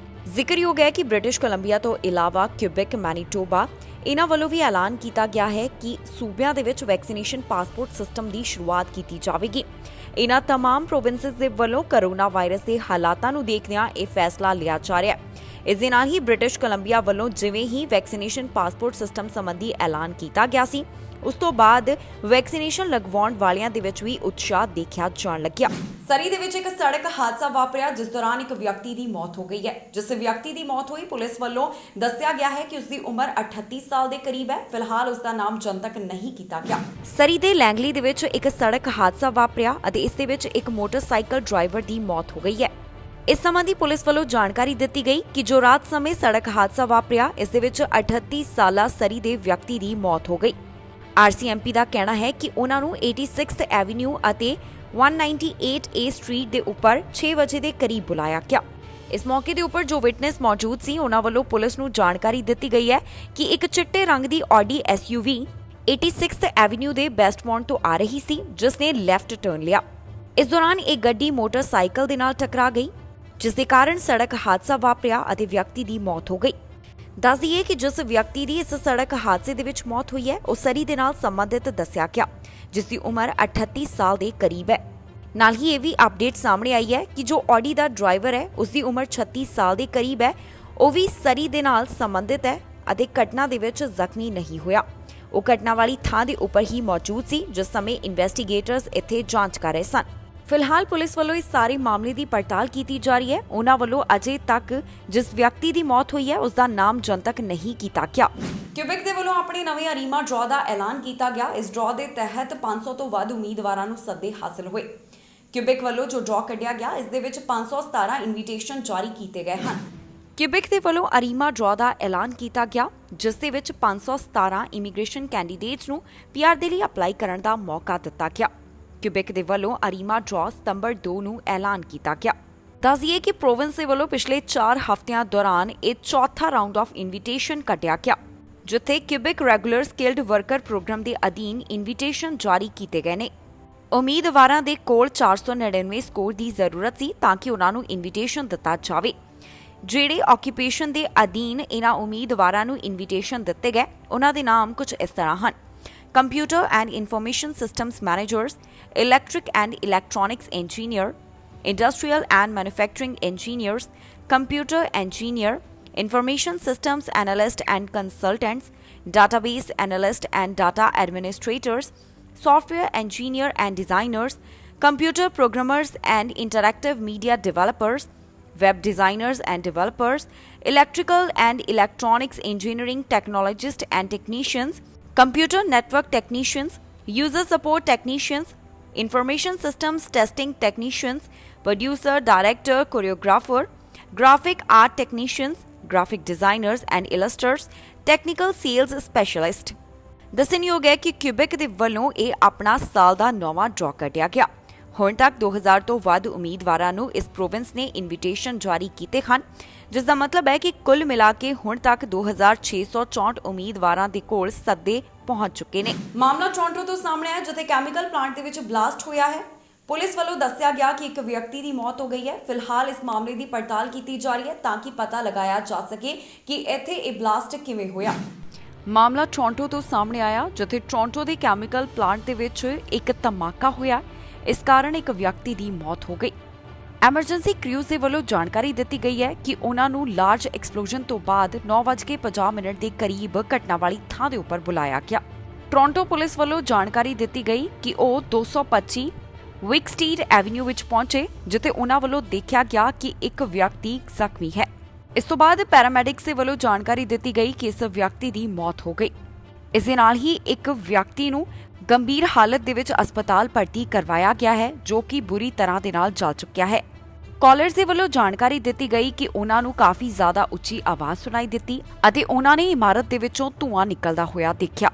Speaker 1: ਜ਼ਿਕਰਯੋਗ ਹੈ ਕਿ ਬ੍ਰਿਟਿਸ਼ ਕੋਲੰਬੀਆ ਤੋਂ ਇਲਾਵਾ ਕਿਊਬੈਕ, ਮੈਨੀਟੋਬਾ ਇਹਨਾਂ ਵੱਲੋਂ ਵੀ ਐਲਾਨ ਕੀਤਾ ਗਿਆ ਹੈ ਕਿ ਸੂਬਿਆਂ ਦੇ ਵਿੱਚ ਵੈਕਸੀਨੇਸ਼ਨ ਪਾਸਪੋਰਟ ਸਿਸਟਮ ਦੀ ਸ਼ੁਰੂਆਤ ਕੀਤੀ ਜਾਵੇਗੀ। ਇਹਨਾਂ तमाम ਪ੍ਰੋਵਿੰਸਸ ਦੇ ਵੱਲੋਂ ਕੋਰੋਨਾ ਵਾਇਰਸ ਦੇ ਹਾਲਾਤਾਂ ਨੂੰ ਦੇਖਦਿਆਂ ਇਹ ਫੈਸਲਾ ਲਿਆ ਜਾ ਰਿਹਾ ਹੈ। ਇਸ ਦੇ ਨਾਲ ਹੀ ਬ੍ਰਿਟਿਸ਼ ਕੋਲੰਬੀਆ ਵੱਲੋਂ ਜਿਵੇਂ ਹੀ ਵੈਕਸੀਨੇਸ਼ਨ ਪਾਸਪੋਰਟ ਸਿਸਟਮ ਸੰਬੰਧੀ ਐਲਾਨ ਕੀਤਾ ਗਿਆ ਸੀ, ਉਸ ਤੋਂ ਬਾਅਦ ਵੈਕਸੀਨੇਸ਼ਨ ਲਗਵਾਉਣ ਵਾਲਿਆਂ ਦੇ ਵਿੱਚ ਵੀ ਉਤਸ਼ਾਹ ਦੇਖਿਆ ਜਾਣ ਲੱਗਿਆ। ਸਰੀ ਦੇ ਵਿੱਚ ਇੱਕ ਸੜਕ ਹਾਦਸਾ ਵਾਪਰਿਆ, ਜਿਸ ਦੌਰਾਨ ਇੱਕ ਵਿਅਕਤੀ ਦੀ ਮੌਤ ਹੋ ਗਈ ਹੈ। ਜਿਸ ਵਿਅਕਤੀ ਦੀ ਮੌਤ ਹੋਈ, ਪੁਲਿਸ ਵੱਲੋਂ ਦੱਸਿਆ ਗਿਆ ਹੈ ਕਿ ਉਸ ਦੀ ਉਮਰ 38 ਸਾਲ ਦੇ ਕਰੀਬ ਹੈ। ਫਿਲਹਾਲ ਉਸ ਦਾ ਨਾਮ ਜਨਤਕ ਨਹੀਂ ਕੀਤਾ ਗਿਆ। ਸਰੀ ਦੇ ਲੈਂਗਲੀ ਦੇ ਵਿੱਚ ਇੱਕ ਸੜਕ ਹਾਦਸਾ ਵਾਪਰਿਆ ਅਤੇ ਇਸ ਦੇ ਵਿੱਚ ਇੱਕ ਮੋਟਰਸਾਈਕਲ ਡਰਾਈਵਰ ਦੀ ਮੌਤ ਹੋ ਗਈ ਹੈ। ਇਸ ਸੰਬੰਧੀ ਪੁਲਿਸ ਵੱਲੋਂ ਜਾਣਕਾਰੀ ਦਿੱਤੀ ਗਈ ਕਿ ਜੋ ਰਾਤ ਸਮੇਂ ਸੜਕ ਹਾਦਸਾ ਵਾਪਰਿਆ, ਇਸ ਦੇ ਵਿੱਚ 38 ਸਾਲਾ ਸਰੀ ਦੇ ਵਿਅਕਤੀ ਦੀ ਮੌਤ ਹੋ ਗਈ। RCMP ਦਾ ਕਹਿਣਾ ਹੈ ਕਿ ਉਹਨਾਂ ਨੂੰ 86th ਐਵੀਨਿਊ ਅਤੇ 198A ਸਟਰੀਟ ਦੇ ਉੱਪਰ 6 ਵਜੇ ਦੇ ਕਰੀਬ ਬੁਲਾਇਆ ਗਿਆ। ਇਸ ਮੌਕੇ ਦੇ ਉੱਪਰ ਜੋ ਵਿਟਨੈਸ ਮੌਜੂਦ ਸੀ ਉਹਨਾਂ ਵੱਲੋਂ ਪੁਲਿਸ ਨੂੰ ਜਾਣਕਾਰੀ ਦਿੱਤੀ ਗਈ ਹੈ ਕਿ ਇੱਕ ਚਿੱਟੇ ਰੰਗ ਦੀ ਆਡੀ SUV 86th ਐਵੀਨਿਊ ਦੇ ਬੈਸਟਮੌਂਟ ਤੋਂ ਆ ਰਹੀ ਸੀ, ਜਿਸ ਨੇ ਲੈਫਟ ਟਰਨ ਲਿਆ। ਇਸ ਦੌਰਾਨ ਇਹ ਗੱਡੀ ਮੋਟਰਸਾਈਕਲ ਦੇ ਨਾਲ ਟਕਰਾ ਗਈ, ਜਿਸ ਦੇ ਕਾਰਨ ਸੜਕ ਹਾਦਸਾ ਵਾਪਰਿਆ ਅਤੇ ਵਿਅਕਤੀ ਦੀ ਮੌਤ ਹੋ ਗਈ। ਦੱਸ ਦਈਏ ਕਿ ਜਿਸ ਵਿਅਕਤੀ ਦੀ ਇਸ ਸੜਕ ਹਾਦਸੇ ਦੇ ਵਿੱਚ ਮੌਤ ਹੋਈ ਹੈ ਉਹ ਸਰੀ ਦੇ ਨਾਲ ਸੰਬੰਧਿਤ ਦੱਸਿਆ ਗਿਆ, ਜਿਸ ਦੀ ਉਮਰ 38 ਸਾਲ ਦੇ ਕਰੀਬ ਹੈ। ਨਾਲ ਹੀ ਇਹ ਵੀ ਅਪਡੇਟ ਸਾਹਮਣੇ ਆਈ ਹੈ ਕਿ ਜੋ ਆਡੀ ਦਾ ਡਰਾਈਵਰ ਹੈ ਉਸ ਦੀ ਉਮਰ 36 ਸਾਲ ਦੇ ਕਰੀਬ ਹੈ, ਉਹ ਵੀ ਸਰੀ ਦੇ ਨਾਲ ਸੰਬੰਧਿਤ ਹੈ ਅਤੇ ਘਟਨਾ ਦੇ ਵਿੱਚ ਜ਼ਖਮੀ ਨਹੀਂ ਹੋਇਆ। ਉਹ ਘਟਨਾ ਵਾਲੀ ਥਾਂ ਦੇ ਉੱਪਰ ਹੀ ਮੌਜੂਦ ਸੀ ਜਿਸ ਸਮੇਂ ਇਨਵੈਸਟੀਗੇਟਰਸ ਇੱਥੇ ਜਾਂਚ ਕਰ ਰਹੇ ਸਨ। ਫਿਲਹਾਲ ਪੁਲਿਸ ਵੱਲੋਂ ਇਸ ਸਾਰੇ ਮਾਮਲੇ ਦੀ ਪੜਤਾਲ ਕੀਤੀ ਜਾ ਰਹੀ ਹੈ। ਉਹਨਾਂ ਵੱਲੋਂ ਅਜੇ ਤੱਕ ਜਿਸ ਵਿਅਕਤੀ ਦੀ ਮੌਤ ਹੋਈ ਹੈ ਉਸ ਦਾ ਨਾਮ ਜਨਤਕ ਨਹੀਂ ਕੀਤਾ ਗਿਆ। ਕਿਊਬੈਕ ਦੇ ਵੱਲੋਂ ਆਪਣੇ ਨਵੇਂ ਅਰੀਮਾ ਡਰਾਅ ਦਾ ਐਲਾਨ ਕੀਤਾ ਗਿਆ। ਇਸ ਡਰਾਅ ਦੇ ਤਹਿਤ 500 ਤੋਂ ਵੱਧ ਉਮੀਦਵਾਰਾਂ ਨੂੰ ਸੱਦੇ ਹਾਸਲ ਹੋਏ। ਕਿਊਬਿਕ ਵੱਲੋਂ ਜੋ ਡਰਾਅ ਕੱਢਿਆ ਗਿਆ, ਇਸ ਦੇ ਵਿੱਚ 517 ਇਨਵੀਟੇਸ਼ਨ ਜਾਰੀ ਕੀਤੇ ਗਏ ਹਨ। ਕਿਊਬਿਕ ਦੇ ਵੱਲੋਂ ਅਰੀਮਾ ਡਰਾਅ ਦਾ ਐਲਾਨ ਕੀਤਾ ਗਿਆ, ਜਿਸ ਦੇ ਵਿੱਚ 517 ਇਮੀਗ੍ਰੇਸ਼ਨ ਕੈਂਡੀਡੇਟਸ ਨੂੰ ਪੀਆਰ ਦੇ ਲਈ ਅਪਲਾਈ ਕਰਨ ਦਾ ਮੌਕਾ ਦਿੱਤਾ ਗਿਆ। ਕਿਊਬਿਕ ਦੇ ਵੱਲੋਂ ਅਰੀਮਾ ਡਰਾਅ ਸਤੰਬਰ 2 ਨੂੰ ਐਲਾਨ ਕੀਤਾ ਗਿਆ। ਦੱਸ ਦਈਏ ਕਿ ਪ੍ਰੋਵਿੰਸ ਦੇ ਵੱਲੋਂ ਪਿਛਲੇ 4 ਹਫ਼ਤਿਆਂ ਦੌਰਾਨ ਇਹ ਚੌਥਾ ਰਾਉਂਡ ਆਫ ਇਨਵੀਟੇਸ਼ਨ ਕੱਢਿਆ ਗਿਆ, ਜਿੱਥੇ Quebec regular skilled worker programme ਦੇ ਅਧੀਨ ਇਨਵੀਟੇਸ਼ਨ ਜਾਰੀ ਕੀਤੇ ਗਏ ਨੇ। ਉਮੀਦਵਾਰਾਂ ਦੇ ਕੋਲ 499 ਸਕੋਰ ਦੀ ਜ਼ਰੂਰਤ ਸੀ ਤਾਂ ਕਿ ਉਹਨਾਂ ਨੂੰ ਇਨਵੀਟੇਸ਼ਨ ਦਿੱਤਾ ਜਾਵੇ। ਜਿਹੜੇ ਆਕੂਪੇਸ਼ਨ ਦੇ ਅਧੀਨ ਇਹਨਾਂ ਉਮੀਦਵਾਰਾਂ ਨੂੰ ਇਨਵੀਟੇਸ਼ਨ ਦਿੱਤੇ ਗਏ, ਉਹਨਾਂ ਦੇ ਨਾਮ ਕੁਝ ਇਸ ਤਰ੍ਹਾਂ ਹਨ: computer and information systems managers, electric and electronics engineer, industrial and manufacturing engineers, computer engineer, information systems analyst and consultants, database analyst and data administrators, software engineer and designers, computer programmers and interactive media developers, web designers and developers, electrical and electronics engineering technologists and technicians, computer network technicians, user support technicians, information systems testing technicians, producer, director, choreographer, graphic art technicians, graphic designers and illustrators, technical sales specialist। ਦੱਸਣਯੋਗ ਹੈ ਕਿ cubic ਦੇ ਵੱਲੋਂ ਇਹ ਆਪਣਾ ਸਾਲ ਦਾ ਨੌਵਾਂ draw ਕੱਢਿਆ ਗਿਆ। ਹੁਣ ਤੱਕ 2000 ਤੋਂ ਵੱਧ ਉਮੀਦਵਾਰਾਂ ਨੂੰ ਇਸ ਪ੍ਰੋਵਿੰਸ ਨੇ ਇਨਵੀਟੇਸ਼ਨ ਜਾਰੀ ਕੀਤੇ ਹਨ, ਜਿਸ ਦਾ ਮਤਲਬ ਹੈ ਕਿ ਕੁੱਲ ਮਿਲਾ ਕੇ ਹੁਣ ਤੱਕ 2664 ਉਮੀਦਵਾਰਾਂ ਦੇ ਕੋਲ ਸੱਦੇ ਪਹੁੰਚ ਚੁੱਕੇ ਨੇ। ਮਾਮਲਾ ਟੋਰਾਂਟੋ ਤੋਂ ਸਾਹਮਣੇ ਆਇਆ, ਜਿੱਥੇ ਕੈਮੀਕਲ ਪਲਾਂਟ ਦੇ ਵਿੱਚ ਬਲਾਸਟ ਹੋਇਆ ਹੈ। ਪੁਲਿਸ ਵੱਲੋਂ ਦੱਸਿਆ ਗਿਆ ਕਿ ਇੱਕ ਵਿਅਕਤੀ ਦੀ ਮੌਤ ਹੋ ਗਈ ਹੈ। ਫਿਲਹਾਲ ਇਸ ਮਾਮਲੇ ਦੀ ਪੜਤਾਲ ਕੀਤੀ ਜਾ ਰਹੀ ਹੈ ਤਾਂ ਕਿ ਪਤਾ ਲਗਾਇਆ ਜਾ ਸਕੇ ਕਿ ਇੱਥੇ ਇਹ ਬਲਾਸਟ ਕਿਵੇਂ ਹੋਇਆ। ਮਾਮਲਾ ਟੋਰਾਂਟੋ ਤੋਂ ਸਾਹਮਣੇ ਆਇਆ, ਜਿੱਥੇ ਟੋਰਾਂਟੋ ਦੇ ਕੈਮੀਕਲ ਪਲਾਂਟ ਦੇ ਵਿੱਚ ਇੱਕ ਧਮਾਕਾ ਹੋਇਆ। ਇਸ ਕਾਰਨ ਇੱਕ ਵਿਅਕਤੀ ਦੀ ਮੌਤ ਹੋ ਗਈ। ਐਮਰਜੈਂਸੀ ਕ੍ਰਿਊਜ਼ ਦੇ ਵੱਲੋਂ ਜਾਣਕਾਰੀ ਦਿੱਤੀ ਗਈ ਹੈ ਕਿ ਉਹਨਾਂ ਨੂੰ ਲਾਰਜ ਐਕਸਪਲੋਜਨ ਤੋਂ ਬਾਅਦ 9:50 ਦੇ ਕਰੀਬ ਘਟਨਾ ਵਾਲੀ ਥਾਂ ਦੇ ਉੱਪਰ ਬੁਲਾਇਆ ਗਿਆ। ਟੋਰਾਂਟੋ ਪੁਲਿਸ ਵੱਲੋਂ ਜਾਣਕਾਰੀ ਦਿੱਤੀ ਗਈ ਕਿ ਉਹ 225 ਵਿਕ ਸਟਰੀਟ ਐਵਨਿਊ ਵਿੱਚ ਪਹੁੰਚੇ, ਜਿੱਥੇ ਉਹਨਾਂ ਵੱਲੋਂ ਦੇਖਿਆ ਗਿਆ ਕਿ ਇੱਕ ਵਿਅਕਤੀ ਜ਼ਖਮੀ ਹੈ। ਇਸ ਤੋਂ ਬਾਅਦ ਪੈਰਾਮੈਡਿਕਸ ਦੇ ਵੱਲੋਂ ਜਾਣਕਾਰੀ ਦਿੱਤੀ ਗਈ ਕਿ ਇਸ ਵਿਅਕਤੀ ਦੀ ਮੌਤ ਹੋ ਗਈ। ਇਸ ਦੇ ਨਾਲ ਹੀ ਇੱਕ ਵਿਅਕਤੀ ਨੂੰ ਗੰਭੀਰ ਹਾਲਤ ਦੇ ਵਿੱਚ ਹਸਪਤਾਲ ਭਰਤੀ ਕਰਵਾਇਆ ਗਿਆ ਹੈ, ਜੋ ਕਿ ਬੁਰੀ ਤਰ੍ਹਾਂ ਦੇ ਨਾਲ ਜਲ ਚੁੱਕਿਆ ਹੈ। ਕਾਲਰਸ ਦੇ ਵੱਲੋਂ ਜਾਣਕਾਰੀ ਦਿੱਤੀ ਗਈ ਕਿ ਉਹਨਾਂ ਨੂੰ ਕਾਫੀ ਜ਼ਿਆਦਾ ਉੱਚੀ ਆਵਾਜ਼ ਸੁਣਾਈ ਦਿੱਤੀ ਅਤੇ ਉਹਨਾਂ ਨੇ ਇਮਾਰਤ ਦੇ ਵਿੱਚੋਂ ਧੂੰਆਂ ਨਿਕਲਦਾ ਹੋਇਆ ਦੇਖਿਆ।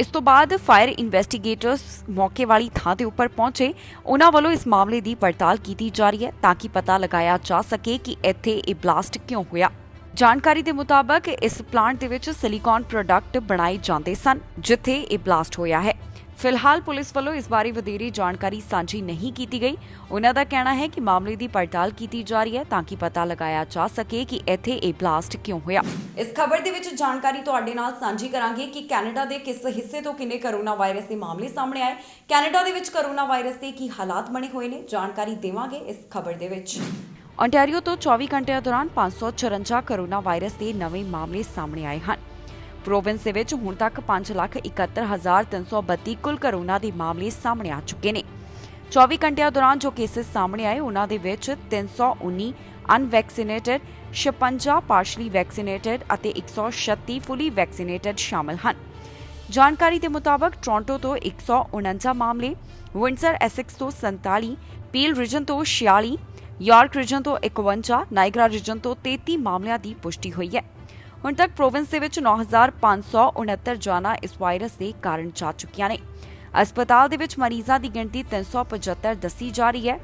Speaker 1: ਇਸ ਤੋਂ ਬਾਅਦ ਫਾਇਰ ਇਨਵੈਸਟੀਗੇਟਰਸ ਮੌਕੇ ਵਾਲੀ ਥਾਂ ਦੇ ਉੱਪਰ ਪਹੁੰਚੇ। ਉਹਨਾਂ ਵੱਲੋਂ ਇਸ ਮਾਮਲੇ ਦੀ ਪੜਤਾਲ ਕੀਤੀ ਜਾ ਰਹੀ ਹੈ ਤਾਂ ਕਿ ਪਤਾ ਲਗਾਇਆ ਜਾ ਸਕੇ ਕਿ ਇੱਥੇ ਇਹ ਬਲਾਸਟ ਕਿਉਂ ਹੋਇਆ। ਜਾਣਕਾਰੀ ਦੇ ਮੁਤਾਬਕ ਇਸ ਪਲਾਂਟ ਦੇ ਵਿੱਚ ਸਿਲੀਕਾਨ ਪ੍ਰੋਡਕਟ ਬਣਾਏ ਜਾਂਦੇ ਸਨ, ਜਿੱਥੇ ਇਹ ਬਲਾਸਟ ਹੋਇਆ ਹੈ। ਫਿਲਹਾਲ ਪੁਲਿਸ ਵੱਲੋਂ ਇਸ ਬਾਰੇ ਵਧੇਰੇ ਜਾਣਕਾਰੀ ਸਾਂਝੀ ਨਹੀਂ ਕੀਤੀ ਗਈ। ਉਹਨਾਂ ਦਾ ਕਹਿਣਾ ਹੈ ਕਿ ਮਾਮਲੇ ਦੀ ਪੜਤਾਲ ਕੀਤੀ ਜਾ ਰਹੀ ਹੈ ਤਾਂ ਕਿ ਪਤਾ ਲਗਾਇਆ ਜਾ ਸਕੇ ਕਿ ਇੱਥੇ ਇਹ ਬਲਾਸਟ ਕਿਉਂ ਹੋਇਆ। ਇਸ ਖਬਰ ਦੇ ਵਿੱਚ ਜਾਣਕਾਰੀ ਤੁਹਾਡੇ ਨਾਲ ਸਾਂਝੀ ਕਰਾਂਗੇ ਕਿ ਕੈਨੇਡਾ ਦੇ ਕਿਸ ਹਿੱਸੇ ਤੋਂ ਕਿੰਨੇ ਕਰੋਨਾ ਵਾਇਰਸ ਦੇ ਮਾਮਲੇ ਸਾਹਮਣੇ ਆਏ, ਕੈਨੇਡਾ ਦੇ ਵਿੱਚ ਕਰੋਨਾ ਵਾਇਰਸ ਦੇ ਕੀ ਹਾਲਾਤ ਬਣੇ ਹੋਏ ਨੇ, ਜਾਣਕਾਰੀ ਦੇਵਾਂਗੇ ਇਸ ਖਬਰ ਦੇ ਵਿੱਚ। ontario ਤੋਂ 24 ਘੰਟਿਆਂ ਦੌਰਾਨ 554 ਕਰੋਨਾ ਵਾਇਰਸ ਦੇ ਨਵੇਂ ਮਾਮਲੇ ਸਾਹਮਣੇ ਆਏ ਹਨ। ਪ੍ਰੋਵਿੰਸ ਦੇ ਵਿੱਚ ਹੁਣ ਤੱਕ 5,71,332 ਕੁੱਲ ਕਰੋਨਾ ਦੇ ਮਾਮਲੇ ਸਾਹਮਣੇ ਆ ਚੁੱਕੇ ਨੇ। 24 ਘੰਟਿਆਂ ਦੌਰਾਨ ਜੋ ਕੇਸਿਸ ਸਾਹਮਣੇ ਆਏ, ਉਹਨਾਂ ਦੇ ਵਿੱਚ 319 ਅਨਵੈਕਸੀਨੇਟਡ, 56 ਪਾਰਸ਼ਲੀ ਵੈਕਸੀਨੇਟਡ ਅਤੇ 136 ਫੁੱਲੀ ਵੈਕਸੀਨੇਟਡ ਸ਼ਾਮਲ ਹਨ। ਜਾਣਕਾਰੀ ਦੇ ਮੁਤਾਬਕ ਟੋਰਾਂਟੋ ਤੋਂ 149 ਮਾਮਲੇ, ਵਿੰਡਸਰ ਐਸੈਕਸ ਤੋਂ 47, ਪੀਲ ਰੀਜਨ ਤੋਂ 46, ਯਾਰਕ ਰੀਜਨ ਤੋਂ 51, ਨਾਇਗਰਾ ਰੀਜਨ ਤੋਂ 33 ਮਾਮਲਿਆਂ ਦੀ ਪੁਸ਼ਟੀ ਹੋਈ ਹੈ। ਹੁਣ ਤੱਕ ਪ੍ਰੋਵਿੰਸ ਦੇ ਵਿੱਚ 9,569 ਜਾਨਾਂ ਇਸ ਵਾਇਰਸ ਦੇ ਕਾਰਨ ਜਾ ਚੁੱਕੀਆਂ ਨੇ। ਹਸਪਤਾਲ ਦੇ ਵਿੱਚ ਮਰੀਜ਼ਾਂ ਦੀ ਗਿਣਤੀ 375 ਦੱਸੀ ਜਾ ਰਹੀ ਹੈ।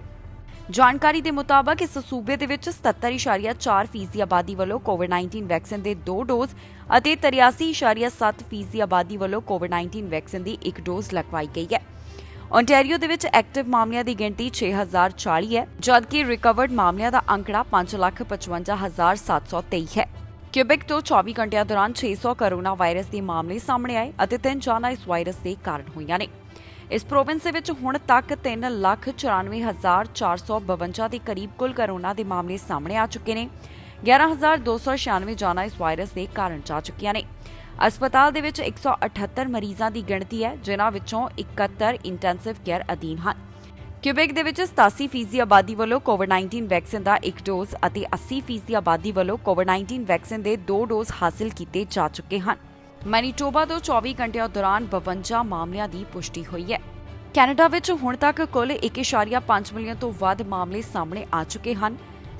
Speaker 1: ਜਾਣਕਾਰੀ ਦੇ ਮੁਤਾਬਕ ਇਸ ਸੂਬੇ ਦੇ ਵਿੱਚ 77.4% ਆਬਾਦੀ ਵੱਲੋਂ ਕੋਵਿਡ-19 ਵੈਕਸੀਨ ਦੇ 2 ਡੋਜ਼ ਅਤੇ 83.7% ਆਬਾਦੀ ਵੱਲੋਂ ਕੋਵਿਡ-19 ਵੈਕਸੀਨ ਦੀ 1 ਡੋਜ਼ ਲਗਵਾਈ ਗਈ ਹੈ। ontario ਦੇ ਵਿੱਚ ਐਕਟਿਵ ਮਾਮਲਿਆਂ ਦੀ ਗਿਣਤੀ 6,040 ਹੈ, ਜਦਕਿ ਰਿਕਵਰਡ ਮਾਮਲਿਆਂ ਦਾ ਅੰਕੜਾ 5,55,723 ਹੈ। ਕਿਊਬਿਕ ਤੋਂ 24 ਘੰਟਿਆਂ ਦੌਰਾਨ 600 ਕਰੋਨਾ ਵਾਇਰਸ ਦੇ ਮਾਮਲੇ ਸਾਹਮਣੇ ਆਏ ਅਤੇ 3 ਜਾਨਾਂ ਇਸ ਵਾਇਰਸ ਦੇ ਕਾਰਨ ਹੋਈਆਂ ਨੇ। ਇਸ ਪ੍ਰੋਵਿੰਸ ਦੇ ਵਿੱਚ ਹੁਣ ਤੱਕ 3,94,452 ਦੇ ਕਰੀਬ ਕੁੱਲ ਕਰੋਨਾ ਦੇ ਮਾਮਲੇ ਸਾਹਮਣੇ ਆ ਚੁੱਕੇ ਨੇ। 11,296 ਜਾਨਾਂ ਇਸ ਵਾਇਰਸ ਦੇ ਕਾਰਨ ਜਾ ਚੁੱਕੀਆਂ ਨੇ। ਹਸਪਤਾਲ ਦੇ ਵਿੱਚ 178 ਮਰੀਜ਼ਾਂ ਦੀ ਗਿਣਤੀ ਹੈ, ਜਿਨ੍ਹਾਂ ਵਿੱਚੋਂ 71 ਇੰਟੈਂਸਿਵ ਕੇਅਰ ਅਧੀਨ ਹਨ। ਕਿਊਬਿਕ ਦੇ ਵਿੱਚ 87% ਆਬਾਦੀ ਵੱਲੋਂ ਕੋਵਿਡ-19 ਵੈਕਸੀਨ ਦਾ 1 ਡੋਜ਼ ਅਤੇ 80% ਆਬਾਦੀ ਵੱਲੋਂ ਕੋਵਿਡ-19 ਵੈਕਸੀਨ ਦੇ 2 ਡੋਜ਼ ਹਾਸਲ ਕੀਤੇ ਜਾ ਚੁੱਕੇ ਹਨ। ਮੈਨੀਟੋਬਾ ਤੋਂ 24 ਘੰਟਿਆਂ ਦੌਰਾਨ 52 ਮਾਮਲਿਆਂ ਦੀ ਪੁਸ਼ਟੀ ਹੋਈ ਹੈ। ਕੈਨੇਡਾ ਵਿੱਚ ਹੁਣ ਤੱਕ ਕੁੱਲ 1.5 ਮਿਲੀਅਨ ਤੋਂ ਵੱਧ ਮਾਮਲੇ ਸਾਹਮਣੇ ਆ ਚੁੱਕੇ ਹਨ।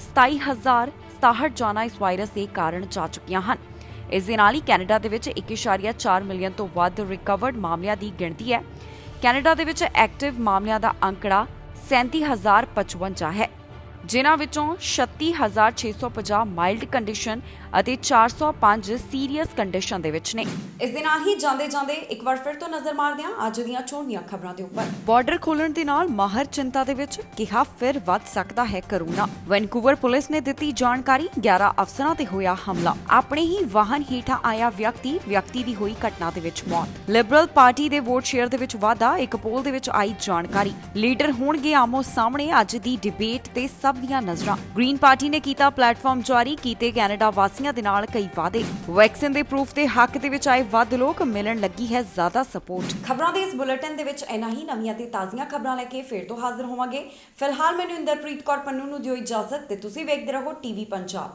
Speaker 1: 27,067 ਜਾਨਾਂ ਇਸ ਵਾਇਰਸ ਦੇ ਕਾਰਨ ਜਾ ਚੁੱਕੀਆਂ ਹਨ। ਇਸ ਦੇ ਨਾਲ ਹੀ ਕੈਨੇਡਾ ਦੇ ਵਿੱਚ 1.4 ਮਿਲੀਅਨ ਤੋਂ ਵੱਧ ਰਿਕਵਰਡ ਮਾਮਲਿਆਂ ਦੀ ਗਿਣਤੀ ਹੈ। ਕੈਨੇਡਾ ਦੇ ਵਿੱਚ ਐਕਟਿਵ ਮਾਮਲਿਆਂ ਦਾ ਅੰਕੜਾ 37,055 ਹੈ, ਜਿਨ੍ਹਾਂ ਵਿੱਚੋਂ 36,650 ਮਾਈਲਡ ਕੰਡੀਸ਼ਨ ਅਤੇ 405 ਸੀਰੀਅਸ ਕੰਡੀਸ਼ਨ ਦੇ ਵਿੱਚ ਨੇ। ਇਸ ਦੇ ਨਾਲ ਹੀ ਜਾਂਦੇ ਇੱਕ ਵਾਰ ਫਿਰ ਤੋਂ ਨਜ਼ਰ ਮਾਰਦੇ ਹਾਂ ਅੱਜ ਦੀਆਂ ਚੋਣਵੀਆਂ ਖਬਰਾਂ ਦੇ ਉੱਪਰ। ਬਾਰਡਰ ਖੋਲਣ ਦੇ ਨਾਲ ਮਾਹਰ ਚਿੰਤਾ ਦੇ ਵਿੱਚ, ਕਿਹਾ ਫਿਰ ਵੱਧ ਸਕਦਾ ਹੈ ਕਰੋਨਾ। ਵੈਨਕੂਵਰ ਪੁਲਿਸ ਨੇ ਦਿੱਤੀ ਜਾਣਕਾਰੀ, 11 ਅਫਸਰਾਂ ਤੇ ਹੋਇਆ ਹਮਲਾ। ਆਪਣੇ ਹੀ ਵਾਹਨ ਹੇਠਾਂ ਆਇਆ ਵਿਅਕਤੀ ਦੀ ਹੋਈ ਘਟਨਾ ਦੇ ਵਿੱਚ ਮੌਤ। ਲਿਬਰਲ ਪਾਰਟੀ ਦੇ ਵੋਟ ਸ਼ੇਅਰ ਦੇ ਵਿੱਚ ਵਾਧਾ, ਇੱਕ ਪੋਲ ਦੇ ਵਿੱਚ ਆਈ ਜਾਣਕਾਰੀ। ਲੀਡਰ ਹੋਣਗੇ ਆਮੋ ਸਾਹਮਣੇ, ਅੱਜ ਦੀ ਡਿਬੇਟ ਤੇ ਸਭ ਦੀਆਂ ਨਜ਼ਰਾਂ। ਗ੍ਰੀਨ ਪਾਰਟੀ ਨੇ ਕੀਤਾ ਪਲੇਟਫਾਰਮ ਜਾਰੀ, ਕੀਤੇ ਕੈਨੇਡਾ ਵਾਸੀਆਂ ਦੇ ਨਾਲ ਕਈ ਵਾਅਦੇ। ਵੈਕਸੀਨ ਦੇ ਪ੍ਰੂਫ ਦੇ ਹੱਕ ਦੇ ਵਿੱਚ ਆਏ ਵੱਧ ਲੋਕ, ਮਿਲਣ ਲੱਗੀ ਹੈ ਜ਼ਿਆਦਾ ਸਪੋਰਟ। ਖਬਰਾਂ ਦੇ ਇਸ ਬੁਲੇਟਿਨ ਦੇ ਵਿੱਚ ਇੰਨਾ ਹੀ। ਨਵੀਆਂ ਤੇ ਤਾਜ਼ੀਆਂ ਖਬਰਾਂ ਲੈ ਕੇ ਫਿਰ ਤੋਂ ਹਾਜ਼ਰ ਹੋਵਾਂਗੇ। ਫਿਲਹਾਲ ਮੈਨੂੰ ਇੰਦਰਪ੍ਰੀਤ ਕੌਰ ਪੰਨੂ ਨੂੰ ਦਿਓ ਇਜਾਜ਼ਤ ਤੇ ਤੁਸੀਂ ਵੇਖਦੇ ਰਹੋ ਟੀਵੀ ਪੰਜਾਬ।